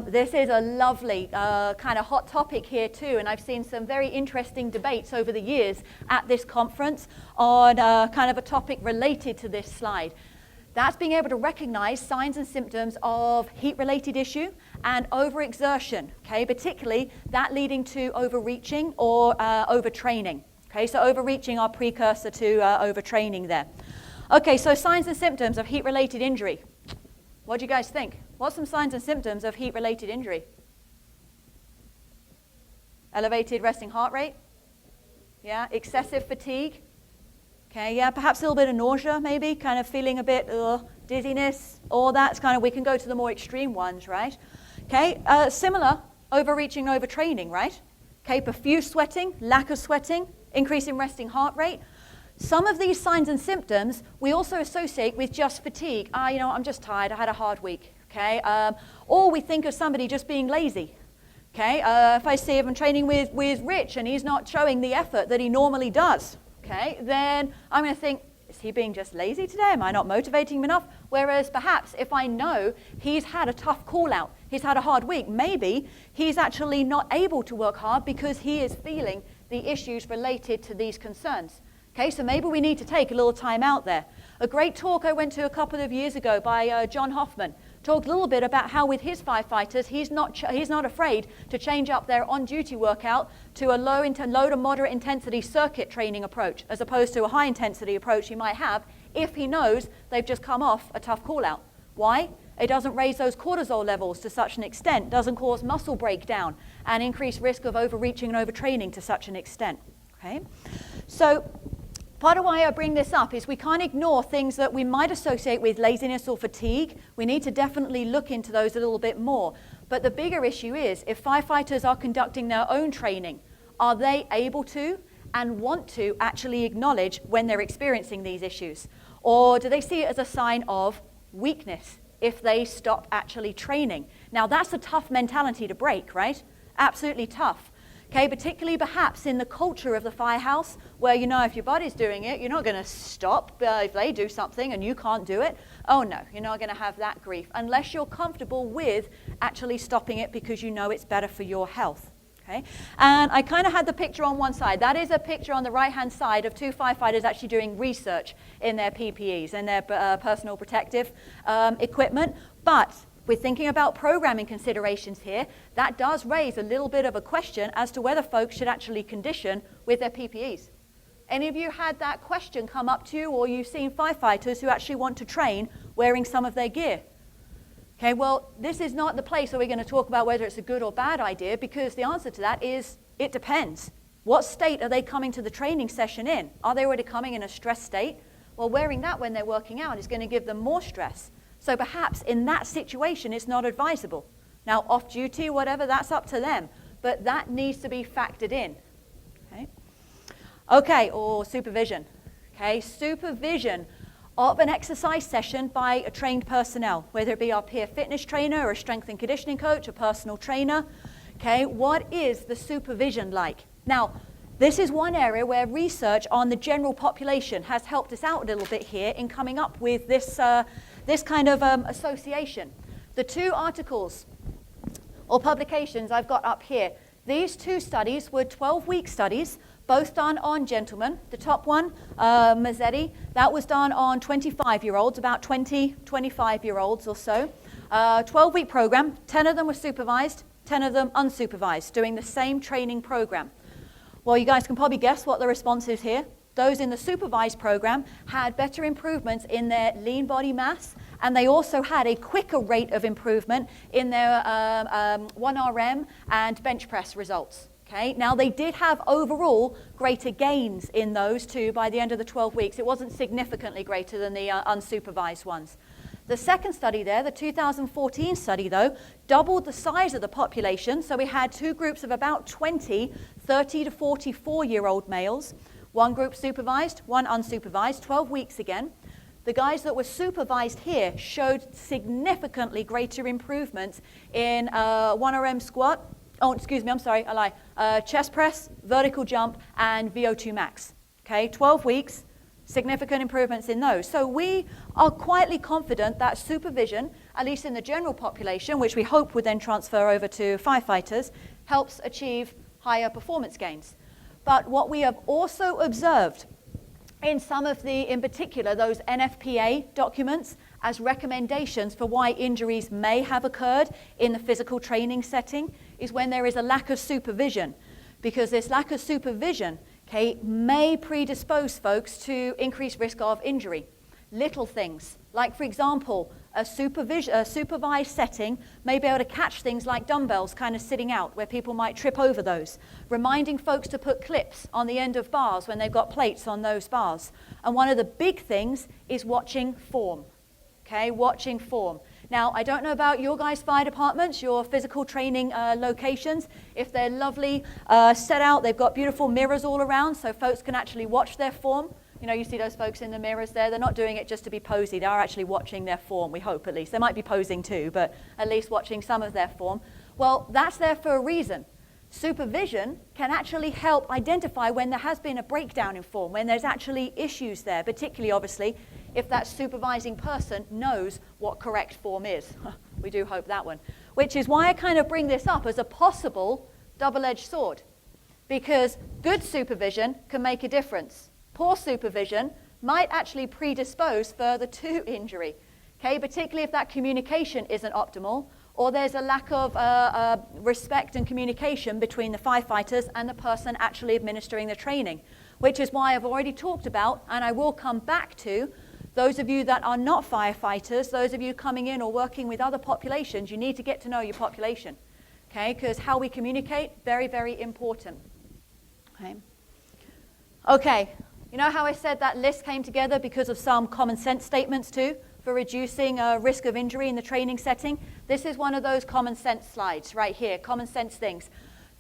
this is a lovely kind of hot topic here too, and I've seen some very interesting debates over the years at this conference on kind of a topic related to this slide. That's being able to recognize signs and symptoms of heat-related issue and overexertion, okay, particularly that leading to overreaching or overtraining. Okay, so overreaching are precursor to overtraining there. Okay, so signs and symptoms of heat-related injury. What do you guys think? What's some signs and symptoms of heat-related injury? Elevated resting heart rate? Yeah, excessive fatigue? Okay, yeah, perhaps a little bit of nausea, maybe, kind of feeling a bit dizziness, all that's kind of, we can go to the more extreme ones, right? Okay, similar, overreaching, overtraining, right? Okay, profuse sweating, lack of sweating, increase in resting heart rate. Some of these signs and symptoms we also associate with just fatigue. You know, I'm just tired, I had a hard week, okay? Or we think of somebody just being lazy. Okay, if I see if I'm training with Rich and he's not showing the effort that he normally does, okay, then I'm going to think, is he being just lazy today? Am I not motivating him enough? Whereas perhaps if I know he's had a tough call out, he's had a hard week, maybe he's actually not able to work hard because he is feeling the issues related to these concerns. Okay, so maybe we need to take a little time out there. A great talk I went to a couple of years ago by John Hoffman talked a little bit about how with his firefighters, he's not afraid to change up their on-duty workout to a low to moderate intensity circuit training approach, as opposed to a high intensity approach he might have if he knows they've just come off a tough call out. Why? It doesn't raise those cortisol levels to such an extent, doesn't cause muscle breakdown and increased risk of overreaching and overtraining to such an extent. Okay, so part of why I bring this up is we can't ignore things that we might associate with laziness or fatigue. We need to definitely look into those a little bit more. But the bigger issue is, if firefighters are conducting their own training, are they able to and want to actually acknowledge when they're experiencing these issues? Or do they see it as a sign of weakness if they stop actually training? Now that's a tough mentality to break, right? Absolutely tough. Okay, particularly perhaps in the culture of the firehouse, where you know if your body's doing it, you're not going to stop if they do something and you can't do it. Oh no, you're not going to have that grief unless you're comfortable with actually stopping it because you know it's better for your health. Okay, and I kind of had the picture on one side. That is a picture on the right-hand side of 2 firefighters actually doing research in their PPEs and their personal protective equipment, but we're thinking about programming considerations here. That does raise a little bit of a question as to whether folks should actually condition with their PPEs. Any of you had that question come up to you, or you've seen firefighters who actually want to train wearing some of their gear? Okay, well, this is not the place where we're going to talk about whether it's a good or bad idea, because the answer to that is it depends. What state are they coming to the training session in? Are they already coming in a stress state? Well, wearing that when they're working out is going to give them more stress. So perhaps in that situation, it's not advisable. Now, off duty, whatever, that's up to them. But that needs to be factored in. Okay, or supervision. Okay, supervision of an exercise session by a trained personnel, whether it be our peer fitness trainer or a strength and conditioning coach, a personal trainer. Okay, what is the supervision like? Now, this is one area where research on the general population has helped us out a little bit here in coming up with this kind of association. The 2 articles or publications I've got up here, these 2 studies were 12-week studies, both done on gentlemen. The top one, Mazzetti, that was done on 25-year-olds, about 20, 25-year-olds or so. 12-week program, 10 of them were supervised, 10 of them unsupervised, doing the same training program. Well, you guys can probably guess what the response is here. Those in the supervised program had better improvements in their lean body mass and they also had a quicker rate of improvement in their 1RM and bench press results. Okay, now they did have overall greater gains in those two by the end of the 12 weeks. It wasn't significantly greater than the unsupervised ones. The second study there, the 2014 study though, doubled the size of the population. So we had two groups of about 20 30 to 44-year-old males. One group supervised, one unsupervised, 12 weeks again. The guys that were supervised here showed significantly greater improvements in 1RM squat, chest press, vertical jump, and VO2 max. Okay, 12 weeks, significant improvements in those. So we are quietly confident that supervision, at least in the general population, which we hope would then transfer over to firefighters, helps achieve higher performance gains. But what we have also observed in some of in particular, those NFPA documents as recommendations for why injuries may have occurred in the physical training setting is when there is a lack of supervision. Because this lack of supervision, okay, may predispose folks to increased risk of injury. Little things, like for example, a supervised setting may be able to catch things like dumbbells kind of sitting out where people might trip over those. Reminding folks to put clips on the end of bars when they've got plates on those bars. And one of the big things is watching form. Okay, watching form. Now, I don't know about your guys' fire departments, your physical training locations. If they're lovely, set out, they've got beautiful mirrors all around so folks can actually watch their form. You know, you see those folks in the mirrors there. They're not doing it just to be posy. They are actually watching their form, we hope at least. They might be posing too, but at least watching some of their form. Well, that's there for a reason. Supervision can actually help identify when there has been a breakdown in form, when there's actually issues there, particularly, obviously, if that supervising person knows what correct form is. We do hope that one. Which is why I kind of bring this up as a possible double-edged sword. Because good supervision can make a difference. Poor supervision might actually predispose further to injury, okay? Particularly if that communication isn't optimal, or there's a lack of respect and communication between the firefighters and the person actually administering the training, which is why I've already talked about, and I will come back to, those of you that are not firefighters, those of you coming in or working with other populations, you need to get to know your population, okay? Because how we communicate, very, very important, okay? Okay. You know how I said that list came together because of some common sense statements too for reducing risk of injury in the training setting? This is one of those common sense slides right here, common sense things.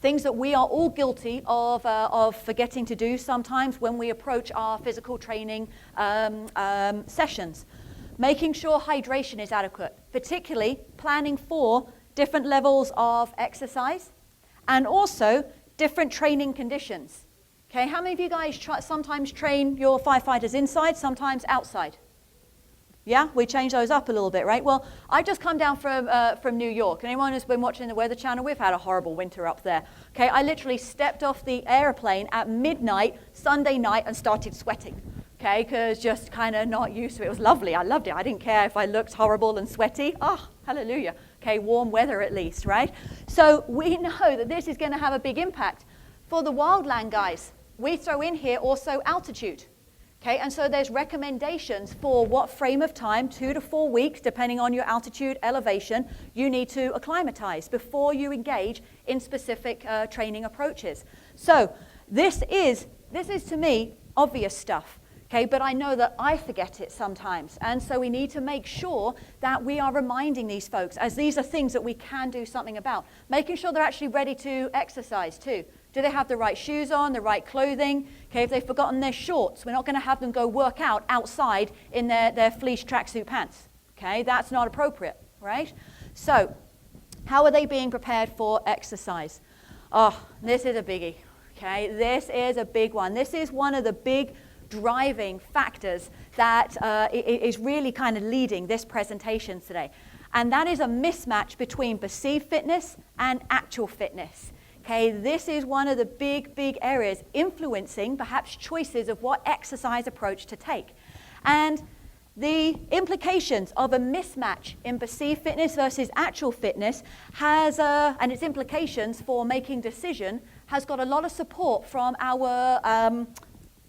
Things that we are all guilty of forgetting to do sometimes when we approach our physical training sessions. Making sure hydration is adequate, particularly planning for different levels of exercise and also different training conditions. Okay, how many of you guys sometimes train your firefighters inside, sometimes outside? Yeah, we change those up a little bit, right? Well, I just come down from New York. Anyone who's been watching the Weather Channel, we've had a horrible winter up there. Okay, I literally stepped off the airplane at midnight, Sunday night, and started sweating. Okay, because just kind of not used to it. It was lovely. I loved it. I didn't care if I looked horrible and sweaty. Oh, hallelujah. Okay, warm weather at least, right? So we know that this is going to have a big impact. For the wildland guys, we throw in here also altitude. Okay, and so there's recommendations for what frame of time, 2 to 4 weeks, depending on your altitude elevation, you need to acclimatize before you engage in specific training approaches. So this is to me obvious stuff. Okay, but I know that I forget it sometimes. And so we need to make sure that we are reminding these folks, as these are things that we can do something about. Making sure they're actually ready to exercise too. Do they have the right shoes on, the right clothing? Okay, if they've forgotten their shorts, we're not going to have them go work out outside in their fleece tracksuit pants. Okay, that's not appropriate, right? So, how are they being prepared for exercise? Oh, this is a biggie. Okay, this is a big one. This is one of the big driving factors that is really kind of leading this presentation today. And that is a mismatch between perceived fitness and actual fitness. Okay, this is one of the big areas influencing perhaps choices of what exercise approach to take. And the implications of a mismatch in perceived fitness versus actual fitness and its implications for making decision has got a lot of support from our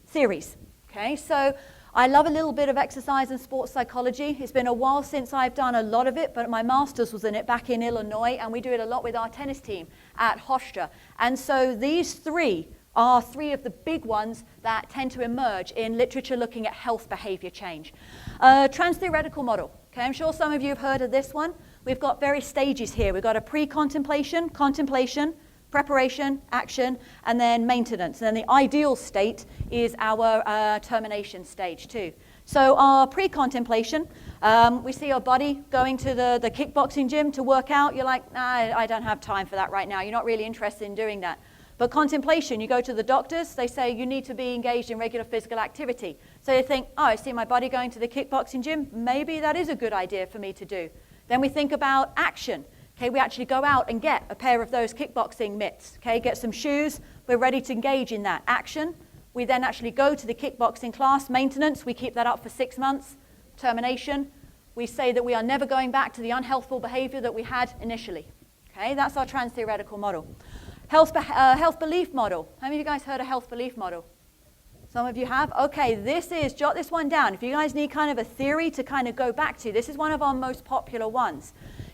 theories. Okay, so I love a little bit of exercise and sports psychology. It's been a while since I've done a lot of it, but my master's was in it back in Illinois, and we do it a lot with our tennis team at Hofstra. And so these three are three of the big ones that tend to emerge in literature looking at health behavior change. Trans-theoretical model. Okay, I'm sure some of you have heard of this one. We've got various stages here. We've got a pre-contemplation, contemplation, preparation, action, and then maintenance. And then the ideal state is our termination stage too. So our pre-contemplation, we see our body going to the kickboxing gym to work out. You're like, nah, I don't have time for that right now. You're not really interested in doing that. But contemplation, you go to the doctors, they say you need to be engaged in regular physical activity. So you think, oh, I see my body going to the kickboxing gym. Maybe that is a good idea for me to do. Then we think about action. Okay, we actually go out and get a pair of those kickboxing mitts. Okay, get some shoes. We're ready to engage in that action. We then actually go to the kickboxing class. Maintenance, we keep that up for 6 months. Termination, we say that we are never going back to the unhealthful behavior that we had initially. Okay, that's our trans-theoretical model. Health belief model. How many of you guys heard of health belief model? Some of you have? Okay, jot this one down. If you guys need kind of a theory to kind of go back to, this is one of our most popular ones.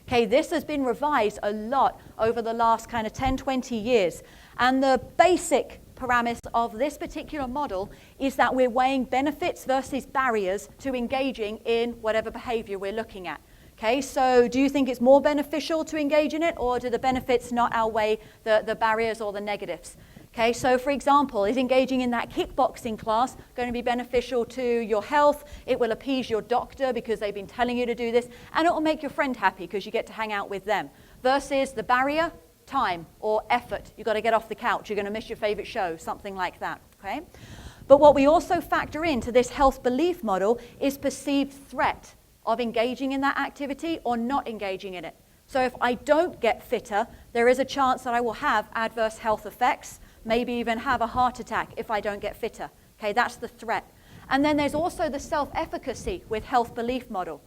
Okay, this has been revised a lot over the last kind of 10, 20 years. And the basic parameters of this particular model is that we're weighing benefits versus barriers to engaging in whatever behavior we're looking at. Okay, so do you think it's more beneficial to engage in it, or do the benefits not outweigh the barriers or the negatives? Okay, so for example, is engaging in that kickboxing class going to be beneficial to your health? It will appease your doctor because they've been telling you to do this, and it will make your friend happy because you get to hang out with them. Versus the barrier, time or effort. You've got to get off the couch, you're going to miss your favorite show, something like that. Okay? But what we also factor into this health belief model is perceived threat of engaging in that activity or not engaging in it. So if I don't get fitter, there is a chance that I will have adverse health effects, maybe even have a heart attack if I don't get fitter. Okay, that's the threat. And then there's also the self-efficacy with health belief model.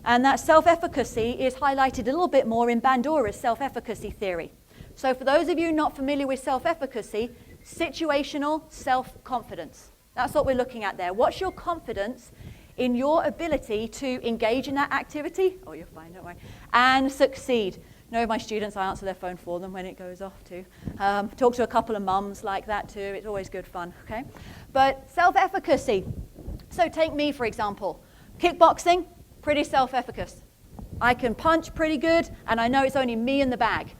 And that self-efficacy is highlighted a little bit more in Bandura's self-efficacy theory. So for those of you not familiar with self-efficacy, situational self-confidence. That's what we're looking at there. What's your confidence in your ability to engage in that activity? Oh, you're fine, don't worry. And succeed. No, my students, I answer their phone for them when it goes off too. Talk to a couple of mums like that too. It's always good fun, okay? But self-efficacy. So take me, for example. Kickboxing, pretty self-efficacious. I can punch pretty good, and I know it's only me in the bag.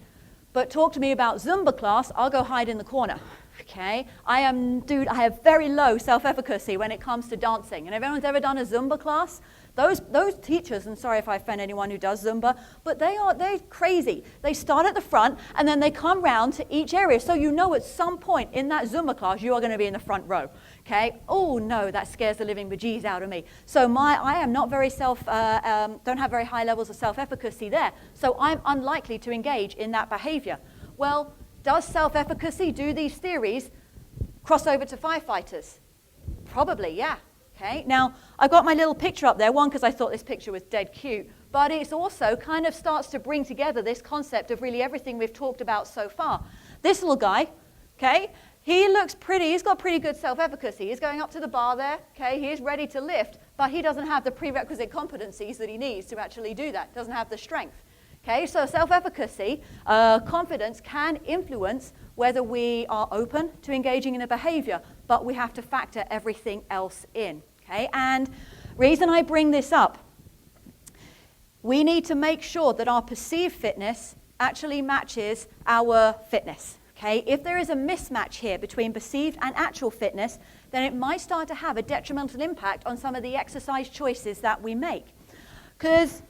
But talk to me about Zumba class, I'll go hide in the corner. Okay, I have very low self-efficacy when it comes to dancing. And if anyone's ever done a Zumba class, those teachers, and sorry if I offend anyone who does Zumba, but they're crazy. They start at the front and then they come round to each area. So you know at some point in that Zumba class you are going to be in the front row. Okay, oh no, that scares the living bejeez out of me. So I am not very don't have very high levels of self-efficacy there. So I'm unlikely to engage in that behavior. Well, does self-efficacy, do these theories cross over to firefighters? Probably, yeah. Okay. Now, I've got my little picture up there, one because I thought this picture was dead cute, but it also kind of starts to bring together this concept of really everything we've talked about so far. This little guy, okay, he looks pretty, he's got pretty good self-efficacy. He's going up to the bar there, okay, he is ready to lift, but he doesn't have the prerequisite competencies that he needs to actually do that, doesn't have the strength. Okay, so self-efficacy, confidence can influence whether we are open to engaging in a behavior, but we have to factor everything else in. Okay, and reason I bring this up, we need to make sure that our perceived fitness actually matches our fitness. Okay, if there is a mismatch here between perceived and actual fitness, then it might start to have a detrimental impact on some of the exercise choices that we make. Because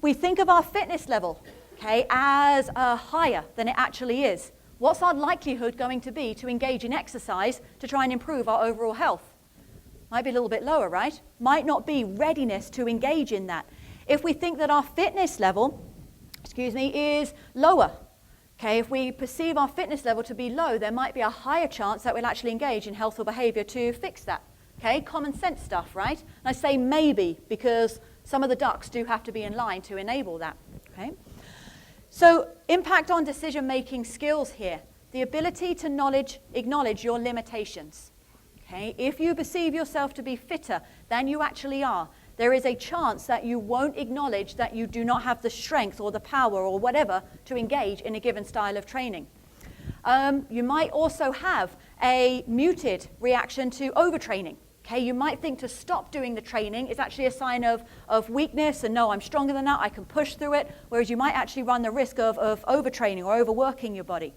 we think of our fitness level, okay, as higher than it actually is. What's our likelihood going to be to engage in exercise to try and improve our overall health? Might be a little bit lower, right? Might not be readiness to engage in that. If we think that our fitness level, is lower, okay, if we perceive our fitness level to be low, there might be a higher chance that we'll actually engage in health or behavior to fix that. Okay, common sense stuff, right? And I say maybe because some of the ducks do have to be in line to enable that, okay? So impact on decision-making skills here. The ability to acknowledge your limitations. Okay? If you perceive yourself to be fitter than you actually are, there is a chance that you won't acknowledge that you do not have the strength or the power or whatever to engage in a given style of training. You might also have a muted reaction to overtraining. Okay, you might think to stop doing the training is actually a sign of weakness and no, I'm stronger than that, I can push through it, whereas you might actually run the risk of overtraining or overworking your body.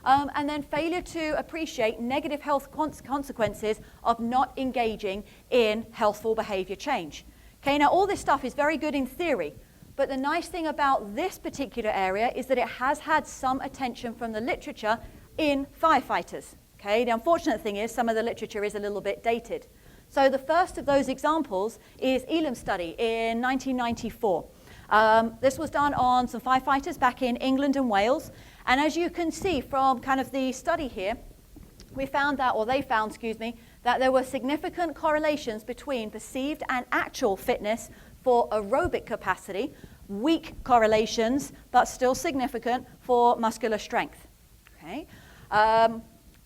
And then failure to appreciate negative health consequences of not engaging in healthful behavior change. Okay, now all this stuff is very good in theory, but the nice thing about this particular area is that it has had some attention from the literature in firefighters. Okay, the unfortunate thing is some of the literature is a little bit dated. So the first of those examples is Elam's study in 1994. This was done on some firefighters back in England and Wales. And as you can see from kind of the study here, we found that, or they found, excuse me, that there were significant correlations between perceived and actual fitness for aerobic capacity, weak correlations, but still significant for muscular strength. Okay.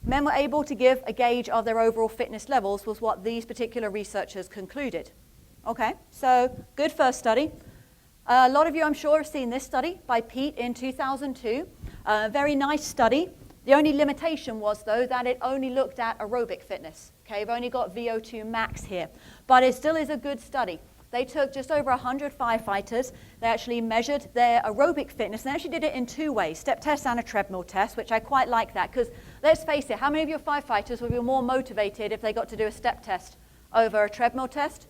Men were able to give a gauge of their overall fitness levels was what these particular researchers concluded. Okay, so good first study. A lot of you, I'm sure, have seen this study by Pete in 2002. Very nice study. The only limitation was, though, that it only looked at aerobic fitness. Okay, we've only got VO2 max here, but it still is a good study. They took just over 100 firefighters. They actually measured their aerobic fitness. They actually did it in two ways, step test and a treadmill test, which I quite like that because let's face it, how many of your firefighters would be more motivated if they got to do a step test over a treadmill test?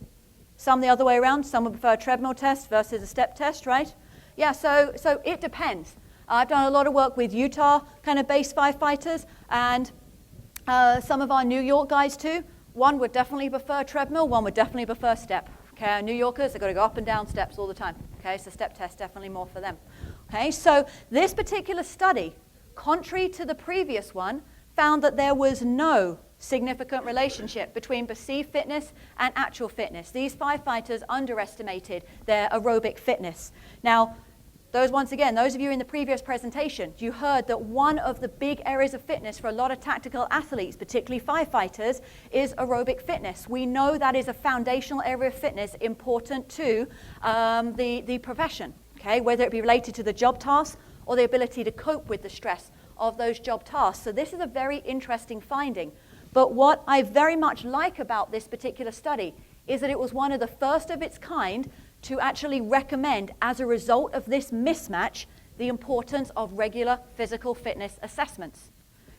Some the other way around. Some would prefer a treadmill test versus a step test, right? Yeah, so it depends. I've done a lot of work with Utah kind of based firefighters and some of our New York guys too. One would definitely prefer treadmill, one would definitely prefer step. Okay, New Yorkers, they've got to go up and down steps all the time. Okay, so step test definitely more for them. Okay, so this particular study, contrary to the previous one, found that there was no significant relationship between perceived fitness and actual fitness. These firefighters underestimated their aerobic fitness. Now, once again, those of you in the previous presentation, you heard that one of the big areas of fitness for a lot of tactical athletes, particularly firefighters, is aerobic fitness. We know that is a foundational area of fitness important to the profession, okay? Whether it be related to the job task or the ability to cope with the stress of those job tasks. So this is a very interesting finding. But what I very much like about this particular study is that it was one of the first of its kind to actually recommend, as a result of this mismatch, the importance of regular physical fitness assessments.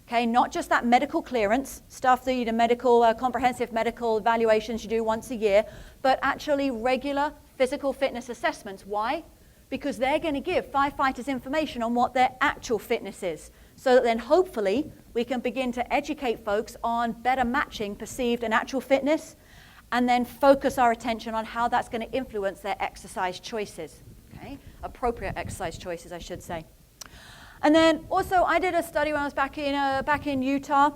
Okay, not just that medical clearance, stuff that comprehensive medical evaluations you do once a year, but actually regular physical fitness assessments. Why? Because they're going to give firefighters information on what their actual fitness is, so that then hopefully we can begin to educate folks on better matching perceived and actual fitness, and then focus our attention on how that's going to influence their exercise choices, okay? Appropriate exercise choices, I should say. And then also I did a study when I was back in Utah,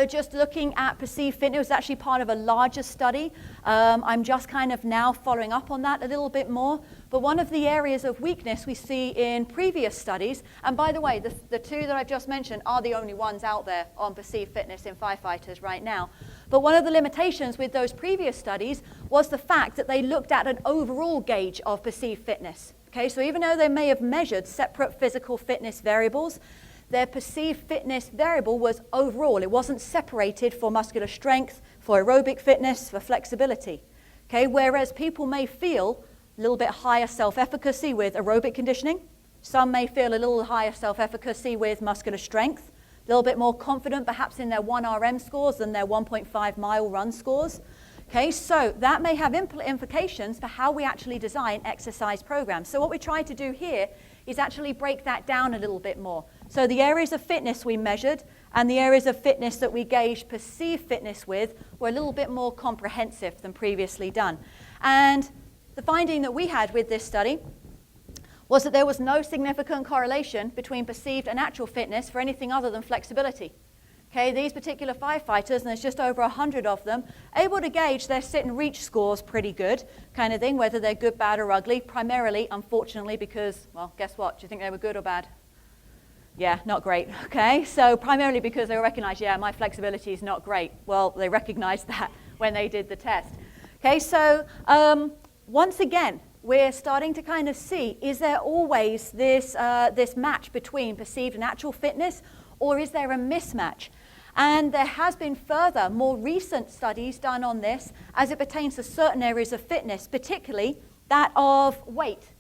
just looking at perceived fitness. It was actually part of a larger study. I'm just kind of now following up on that a little bit more. But one of the areas of weakness we see in previous studies, and by the way, the two that I've just mentioned are the only ones out there on perceived fitness in firefighters right now. But one of the limitations with those previous studies was the fact that they looked at an overall gauge of perceived fitness. Okay, so even though they may have measured separate physical fitness variables, their perceived fitness variable was overall. It wasn't separated for muscular strength, for aerobic fitness, for flexibility. Okay, whereas people may feel a little bit higher self-efficacy with aerobic conditioning. Some may feel a little higher self-efficacy with muscular strength. A little bit more confident perhaps in their 1RM scores than their 1.5 mile run scores. Okay, so that may have implications for how we actually design exercise programs. So what we try to do here is actually break that down a little bit more. So the areas of fitness we measured and the areas of fitness that we gauged perceived fitness with were a little bit more comprehensive than previously done. And the finding that we had with this study was that there was no significant correlation between perceived and actual fitness for anything other than flexibility. Okay, these particular firefighters, and there's just over 100 of them, able to gauge their sit and reach scores pretty good, kind of thing, whether they're good, bad, or ugly, primarily, unfortunately, because, well, guess what? Do you think they were good or bad? Yeah, not great, okay? So primarily because they recognize, yeah, my flexibility is not great. Well, they recognized that when they did the test. Okay, so once again, we're starting to kind of see, is there always this match between perceived and actual fitness, or is there a mismatch? And there has been further, more recent studies done on this as it pertains to certain areas of fitness, particularly that of weight,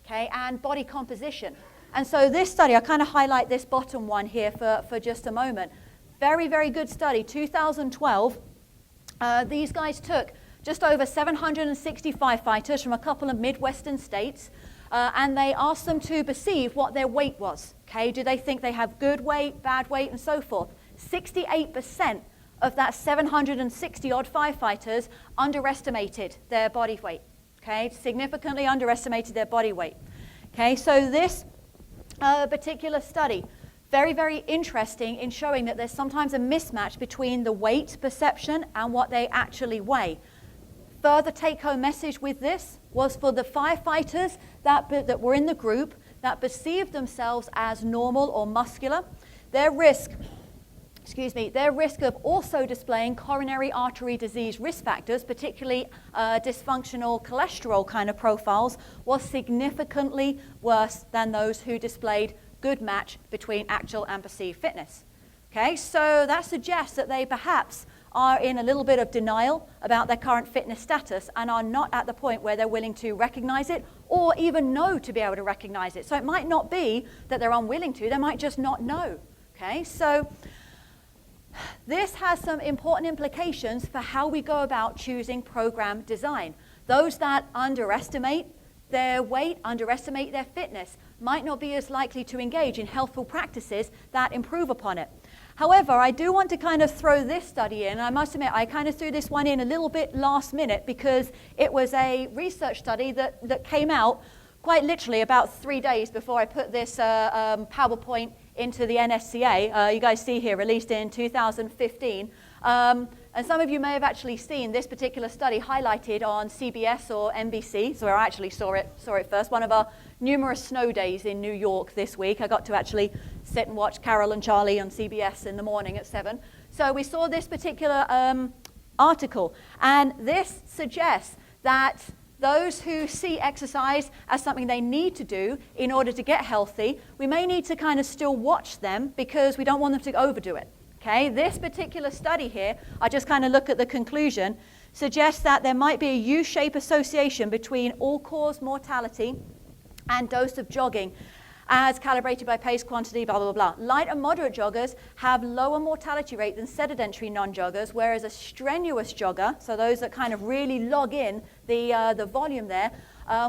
okay, and body composition. And so this study, I kind of highlight this bottom one here for just a moment. Very, very good study, 2012. These guys took just over 760 firefighters from a couple of Midwestern states, and they asked them to perceive what their weight was. Okay, do they think they have good weight, bad weight, and so forth? 68% of that 760 odd firefighters underestimated their body weight. Okay, significantly underestimated their body weight. Okay, so this particular study, very, very interesting in showing that there's sometimes a mismatch between the weight perception and what they actually weigh. Further take-home message with this was for the firefighters that were in the group that perceived themselves as normal or muscular, their risk of also displaying coronary artery disease risk factors, particularly dysfunctional cholesterol kind of profiles, was significantly worse than those who displayed good match between actual and perceived fitness. Okay, so that suggests that they perhaps are in a little bit of denial about their current fitness status and are not at the point where they're willing to recognize it or even know to be able to recognize it. So it might not be that they're unwilling to, they might just not know. Okay, so this has some important implications for how we go about choosing program design. Those that underestimate their weight, underestimate their fitness, might not be as likely to engage in healthful practices that improve upon it. However, I do want to kind of throw this study in. I must admit, I kind of threw this one in a little bit last minute because it was a research study that came out quite literally about 3 days before I put this PowerPoint into the NSCA. You guys see here, released in 2015. And some of you may have actually seen this particular study highlighted on CBS or NBC, so I actually saw it first. One of our numerous snow days in New York this week. I got to actually sit and watch Carol and Charlie on CBS in the morning at 7. So we saw this particular article, and this suggests that those who see exercise as something they need to do in order to get healthy, we may need to kind of still watch them because we don't want them to overdo it. Okay, this particular study here, I just kind of look at the conclusion, suggests that there might be a U-shaped association between all-cause mortality and dose of jogging as calibrated by pace, quantity, blah, blah, blah. Light and moderate joggers have lower mortality rate than sedentary non-joggers, whereas a strenuous jogger, so those that kind of really log in the volume there,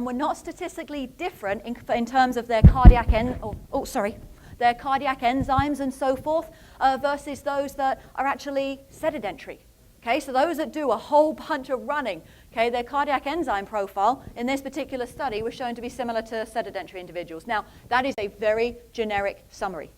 were not statistically different in terms of their cardiac their cardiac enzymes and so forth, versus those that are actually sedentary. Okay, so those that do a whole bunch of running, okay, their cardiac enzyme profile in this particular study was shown to be similar to sedentary individuals. Now, that is a very generic summary,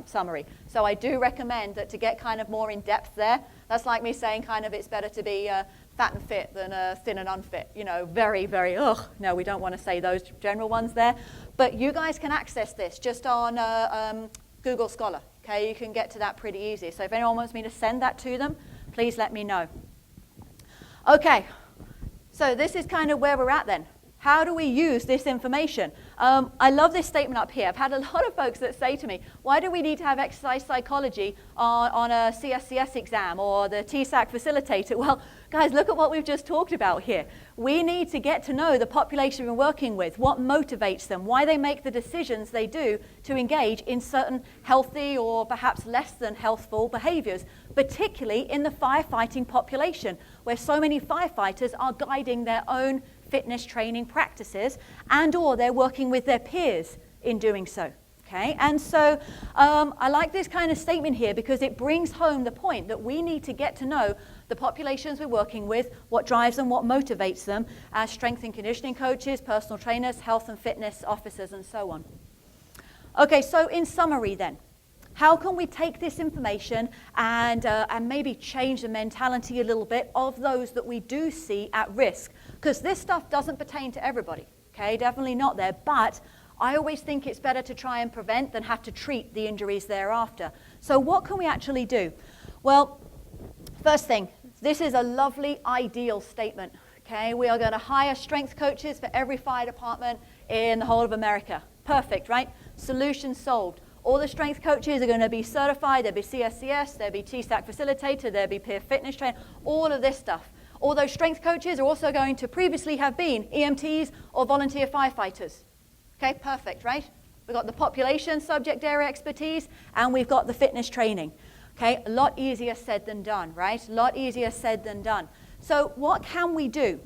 summary. So I do recommend that to get kind of more in depth there, that's like me saying kind of it's better to be fat and fit than thin and unfit. You know, very, very, no, we don't want to say those general ones there. But you guys can access this just on Google Scholar. Okay, you can get to that pretty easy. So if anyone wants me to send that to them, please let me know. Okay, so this is kind of where we're at then. How do we use this information? I love this statement up here. I've had a lot of folks that say to me, why do we need to have exercise psychology on a CSCS exam or the TSAC facilitator? Well, guys, look at what we've just talked about here. We need to get to know the population we're working with, what motivates them, why they make the decisions they do to engage in certain healthy or perhaps less than healthful behaviors, particularly in the firefighting population, where so many firefighters are guiding their own fitness training practices and or they're working with their peers in doing so. Okay, and so I like this kind of statement here because it brings home the point that we need to get to know the populations we're working with, what drives them, what motivates them as strength and conditioning coaches, personal trainers, health and fitness officers, and so on. Okay, so in summary then, how can we take this information and maybe change the mentality a little bit of those that we do see at risk? Because this stuff doesn't pertain to everybody, okay? Definitely not there, but I always think it's better to try and prevent than have to treat the injuries thereafter. So what can we actually do? Well, first thing, this is a lovely ideal statement. Okay, we are going to hire strength coaches for every fire department in the whole of America. Perfect, right? Solution solved. All the strength coaches are going to be certified. There'll be CSCS, there'll be TSAC facilitator, there'll be peer fitness trainer, all of this stuff. All those strength coaches are also going to previously have been EMTs or volunteer firefighters. Okay, perfect, right? We've got the population subject area expertise, and we've got the fitness training. Okay, a lot easier said than done, right? A lot easier said than done. So what can we do?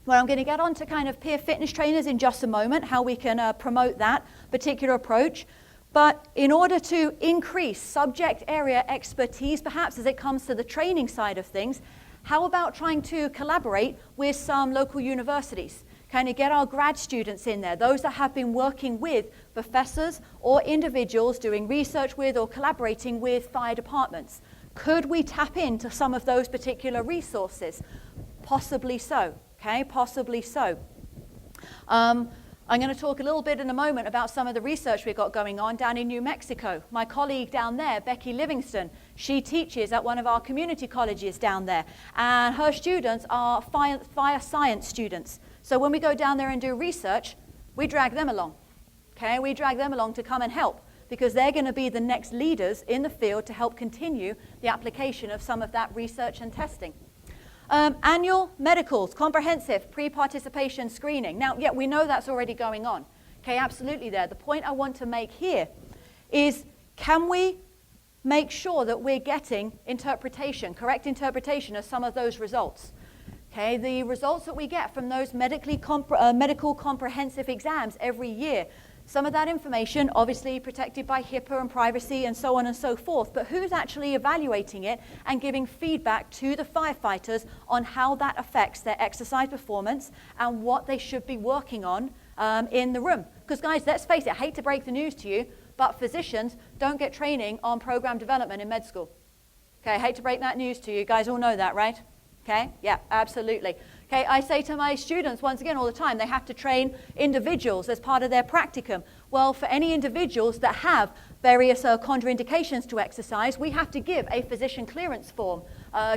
Well, I'm going to get on to kind of peer fitness trainers in just a moment, how we can promote that particular approach. But in order to increase subject area expertise, perhaps as it comes to the training side of things, how about trying to collaborate with some local universities? Kind of get our grad students in there, those that have been working with professors or individuals doing research with or collaborating with fire departments. Could we tap into some of those particular resources? Possibly so, okay, possibly so. I'm going to talk a little bit in a moment about some of the research we've got going on down in New Mexico. My colleague down there, Becky Livingston, she teaches at one of our community colleges down there, and her students are fire science students. So when we go down there and do research, we drag them along, okay? We drag them along to come and help, because they're going to be the next leaders in the field to help continue the application of some of that research and testing. Annual medicals, comprehensive pre-participation screening. Now, yeah, we know that's already going on. Okay, absolutely there. The point I want to make here is, can we make sure that we're getting interpretation, correct interpretation of some of those results? Okay, the results that we get from those medical comprehensive exams every year, some of that information obviously protected by HIPAA and privacy and so on and so forth, but who's actually evaluating it and giving feedback to the firefighters on how that affects their exercise performance and what they should be working on in the room? Because guys, let's face it, I hate to break the news to you, but physicians don't get training on program development in med school. Okay, I hate to break that news to you. You guys all know that, right? Okay, yeah, absolutely. Okay, I say to my students, once again, all the time, they have to train individuals as part of their practicum. Well, for any individuals that have various contraindications to exercise, we have to give a physician clearance form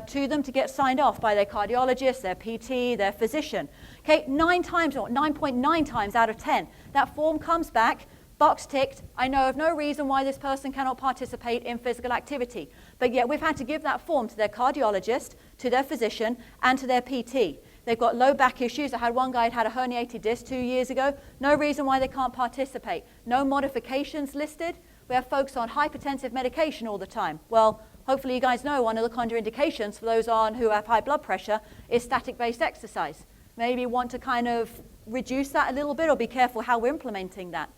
to them to get signed off by their cardiologist, their PT, their physician. Okay, 9.9 times out of 10, that form comes back, box ticked, I know of no reason why this person cannot participate in physical activity. But yet we've had to give that form to their cardiologist, to their physician, and to their PT. They've got low back issues. I had one guy who had a herniated disc 2 years ago. No reason why they can't participate. No modifications listed. We have folks on hypertensive medication all the time. Well, hopefully you guys know one of the contraindications for those who have high blood pressure is static-based exercise. Maybe want to kind of reduce that a little bit or be careful how we're implementing that.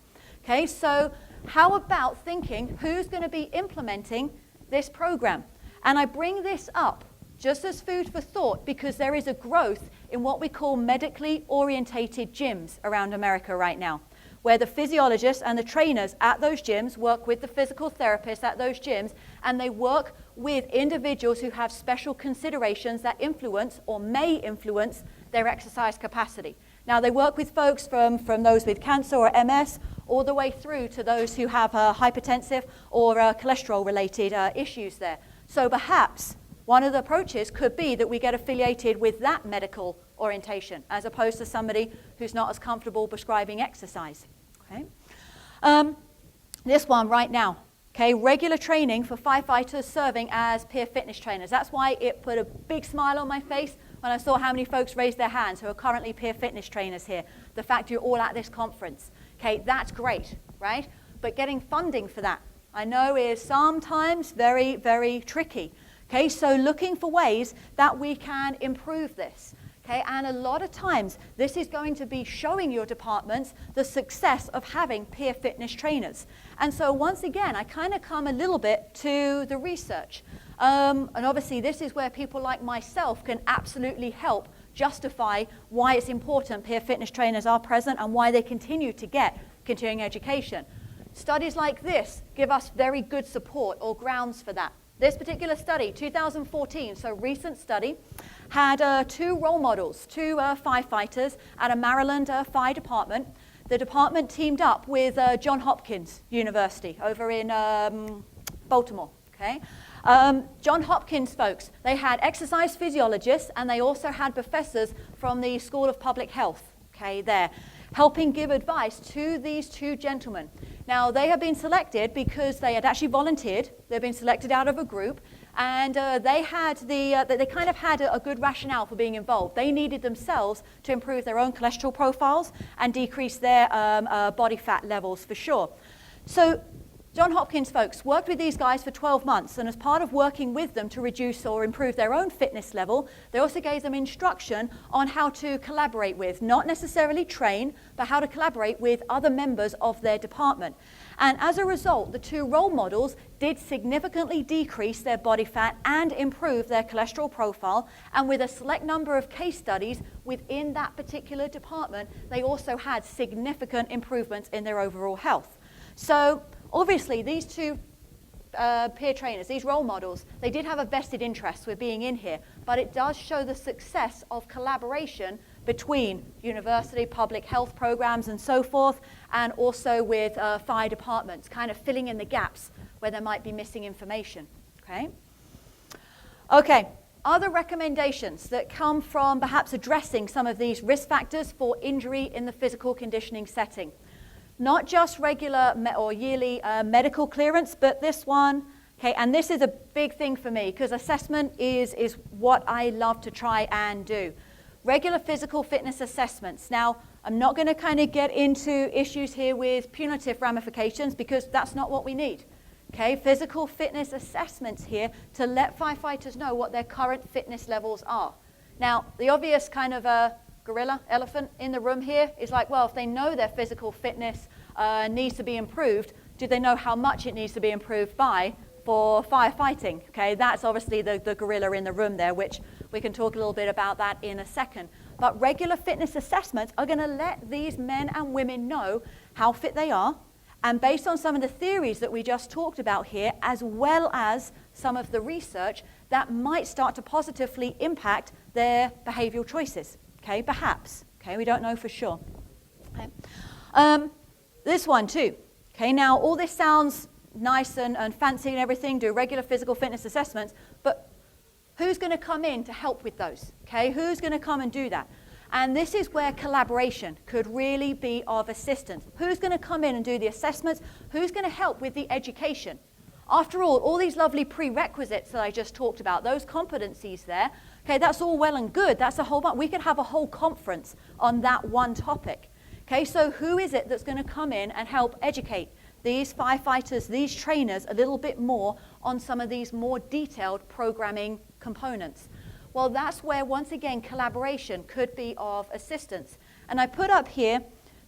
Okay, so how about thinking who's going to be implementing this program? And I bring this up just as food for thought because there is a growth in what we call medically orientated gyms around America right now, where the physiologists and the trainers at those gyms work with the physical therapists at those gyms, and they work with individuals who have special considerations that influence or may influence their exercise capacity. Now, they work with folks from those with cancer or MS all the way through to those who have hypertensive or cholesterol-related issues there. So perhaps one of the approaches could be that we get affiliated with that medical orientation as opposed to somebody who's not as comfortable prescribing exercise. Okay? This one right now. Okay, regular training for firefighters serving as peer fitness trainers. That's why it put a big smile on my face when I saw how many folks raised their hands who are currently peer fitness trainers here. The fact you're all at this conference. Okay, that's great, right? But getting funding for that, I know, is sometimes very, very tricky. Okay, so looking for ways that we can improve this. Okay, and a lot of times this is going to be showing your departments the success of having peer fitness trainers. And so once again, I kind of come a little bit to the research. And obviously this is where people like myself can absolutely help justify why it's important peer fitness trainers are present and why they continue to get continuing education. Studies like this give us very good support or grounds for that. This particular study, 2014, so recent study, had two role models, two firefighters at a Maryland fire department. the department teamed up with Johns Hopkins University over in Baltimore, okay? Johns Hopkins folks, they had exercise physiologists, and they also had professors from the School of Public Health, okay, there, helping give advice to these two gentlemen. Now, they have been selected because they had actually volunteered. They've been selected out of a group, and they kind of had a good rationale for being involved. They needed themselves to improve their own cholesterol profiles and decrease their body fat levels for sure. So Johns Hopkins folks worked with these guys for 12 months, and as part of working with them to reduce or improve their own fitness level, they also gave them instruction on how to collaborate with, not necessarily train, but how to collaborate with other members of their department. And as a result, the two role models did significantly decrease their body fat and improve their cholesterol profile, and with a select number of case studies within that particular department, they also had significant improvements in their overall health. So obviously, these two peer trainers, these role models, they did have a vested interest with being in here, but it does show the success of collaboration between university, public health programs, and so forth, and also with fire departments, kind of filling in the gaps where there might be missing information, okay? Okay, other recommendations that come from perhaps addressing some of these risk factors for injury in the physical conditioning setting. Not just regular or yearly medical clearance, but this one, okay, and this is a big thing for me because assessment is what I love to try and do. Regular physical fitness assessments. Now, I'm not going to kind of get into issues here with punitive ramifications because that's not what we need. Okay, physical fitness assessments here to let firefighters know what their current fitness levels are. Now, the obvious kind of gorilla, elephant in the room here is like, well, if they know their physical fitness needs to be improved, do they know how much it needs to be improved by for firefighting? Okay, that's obviously the gorilla in the room there, which we can talk a little bit about that in a second. But regular fitness assessments are going to let these men and women know how fit they are, and based on some of the theories that we just talked about here, as well as some of the research, that might start to positively impact their behavioral choices. Okay, perhaps. Okay, we don't know for sure. Okay. This one too. Okay, now all this sounds nice and fancy and everything, do regular physical fitness assessments, but who's going to come in to help with those? Okay, who's going to come and do that? And this is where collaboration could really be of assistance. Who's going to come in and do the assessments? Who's going to help with the education? After all these lovely prerequisites that I just talked about, those competencies there, okay, that's all well and good. That's a whole bunch. We could have a whole conference on that one topic. Okay, so who is it that's going to come in and help educate these firefighters, these trainers, a little bit more on some of these more detailed programming components? Well, that's where, once again, collaboration could be of assistance. And I put up here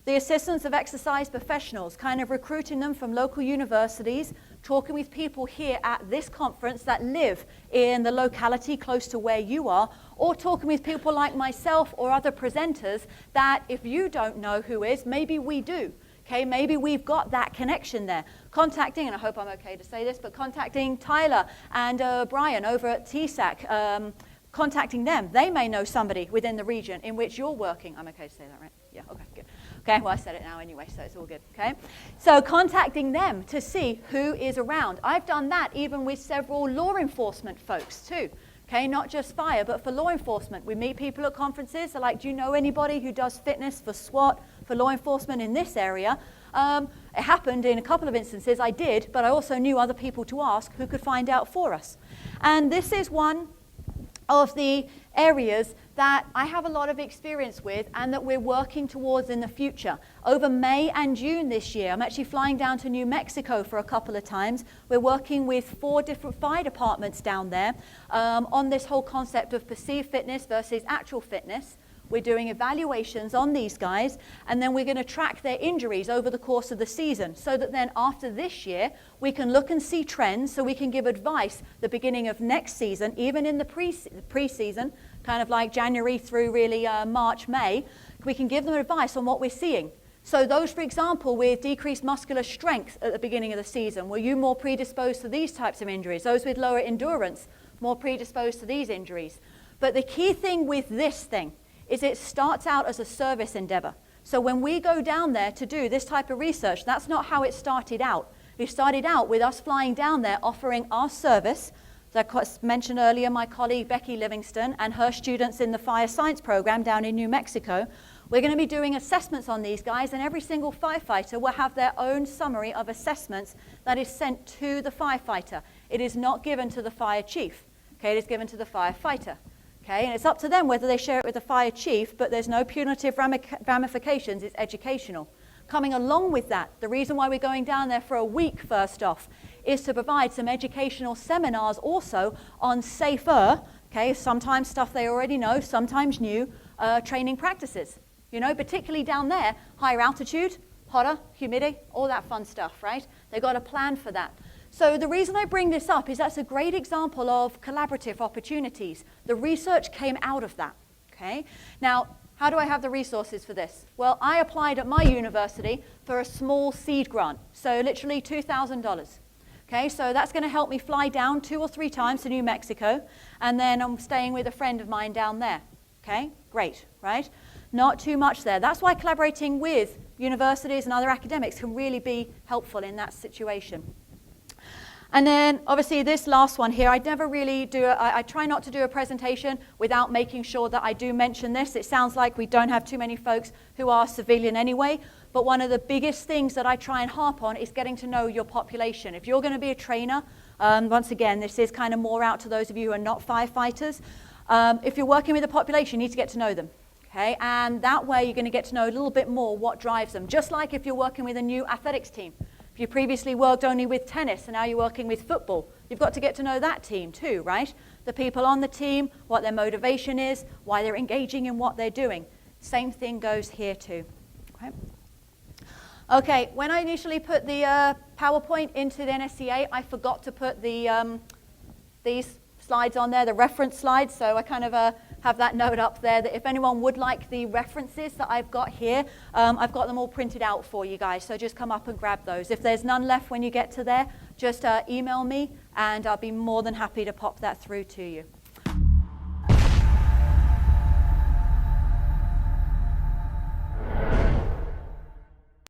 the assistance of exercise professionals, kind of recruiting them from local universities, talking with people here at this conference that live in the locality close to where you are, or talking with people like myself or other presenters that if you don't know who is, maybe we do. Okay, maybe we've got that connection there. Contacting, and I hope I'm okay to say this, but contacting Tyler and Brian over at TSAC, contacting them. They may know somebody within the region in which you're working. I'm okay to say that, right? Yeah, okay, good. Okay, well, I said it now anyway, so it's all good, okay? So contacting them to see who is around. I've done that even with several law enforcement folks too, okay? Not just fire, but for law enforcement. We meet people at conferences. They're like, do you know anybody who does fitness for SWAT, for law enforcement in this area? It happened in a couple of instances. I did, but I also knew other people to ask who could find out for us. And this is one of the areas that I have a lot of experience with and that we're working towards in the future. Over May and June this year, I'm actually flying down to New Mexico for a couple of times. We're working with 4 different fire departments down there on this whole concept of perceived fitness versus actual fitness. We're doing evaluations on these guys, and then we're going to track their injuries over the course of the season so that then after this year, we can look and see trends so we can give advice the beginning of next season, even in the pre-season, kind of like January through really March, May, we can give them advice on what we're seeing. So those, for example, with decreased muscular strength at the beginning of the season, were you more predisposed to these types of injuries? Those with lower endurance, more predisposed to these injuries. But the key thing with this thing is it starts out as a service endeavor. So when we go down there to do this type of research, that's not how it started out. It started out with us flying down there, offering our service. Like I mentioned earlier, my colleague Becky Livingston and her students in the fire science program down in New Mexico. We're going to be doing assessments on these guys, and every single firefighter will have their own summary of assessments that is sent to the firefighter. It is not given to the fire chief. Okay, it is given to the firefighter. Okay, and it's up to them whether they share it with the fire chief, but there's no punitive ramifications. It's educational. Coming along with that, the reason why we're going down there for a week, first off, is to provide some educational seminars also on safer, okay, sometimes stuff they already know, sometimes new, training practices. You know, particularly down there, higher altitude, hotter, humidity, all that fun stuff, right? They've got a plan for that. So the reason I bring this up is that's a great example of collaborative opportunities. The research came out of that, okay? Now, how do I have the resources for this? Well, I applied at my university for a small seed grant, so literally $2,000. Okay, so that's going to help me fly down 2 or 3 times to New Mexico, and then I'm staying with a friend of mine down there. Okay, great, right? Not too much there. That's why collaborating with universities and other academics can really be helpful in that situation. And then, obviously, this last one here, I never really do, I try not to do a presentation without making sure that I do mention this. It sounds like we don't have too many folks who are civilian anyway, but one of the biggest things that I try and harp on is getting to know your population. If you're going to be a trainer, once again, this is kind of more out to those of you who are not firefighters. If you're working with a population, you need to get to know them. Okay? And that way, you're going to get to know a little bit more what drives them. Just like if you're working with a new athletics team. If you previously worked only with tennis and now you're working with football, you've got to get to know that team too, right? The people on the team, what their motivation is, why they're engaging in what they're doing. Same thing goes here too. Okay, when I initially put the PowerPoint into the NSCA, I forgot to put the these slides on there, the reference slides, so I kind of have that note up there that if anyone would like the references that I've got here, I've got them all printed out for you guys, so just come up and grab those. If there's none left when you get to there, just email me and I'll be more than happy to pop that through to you.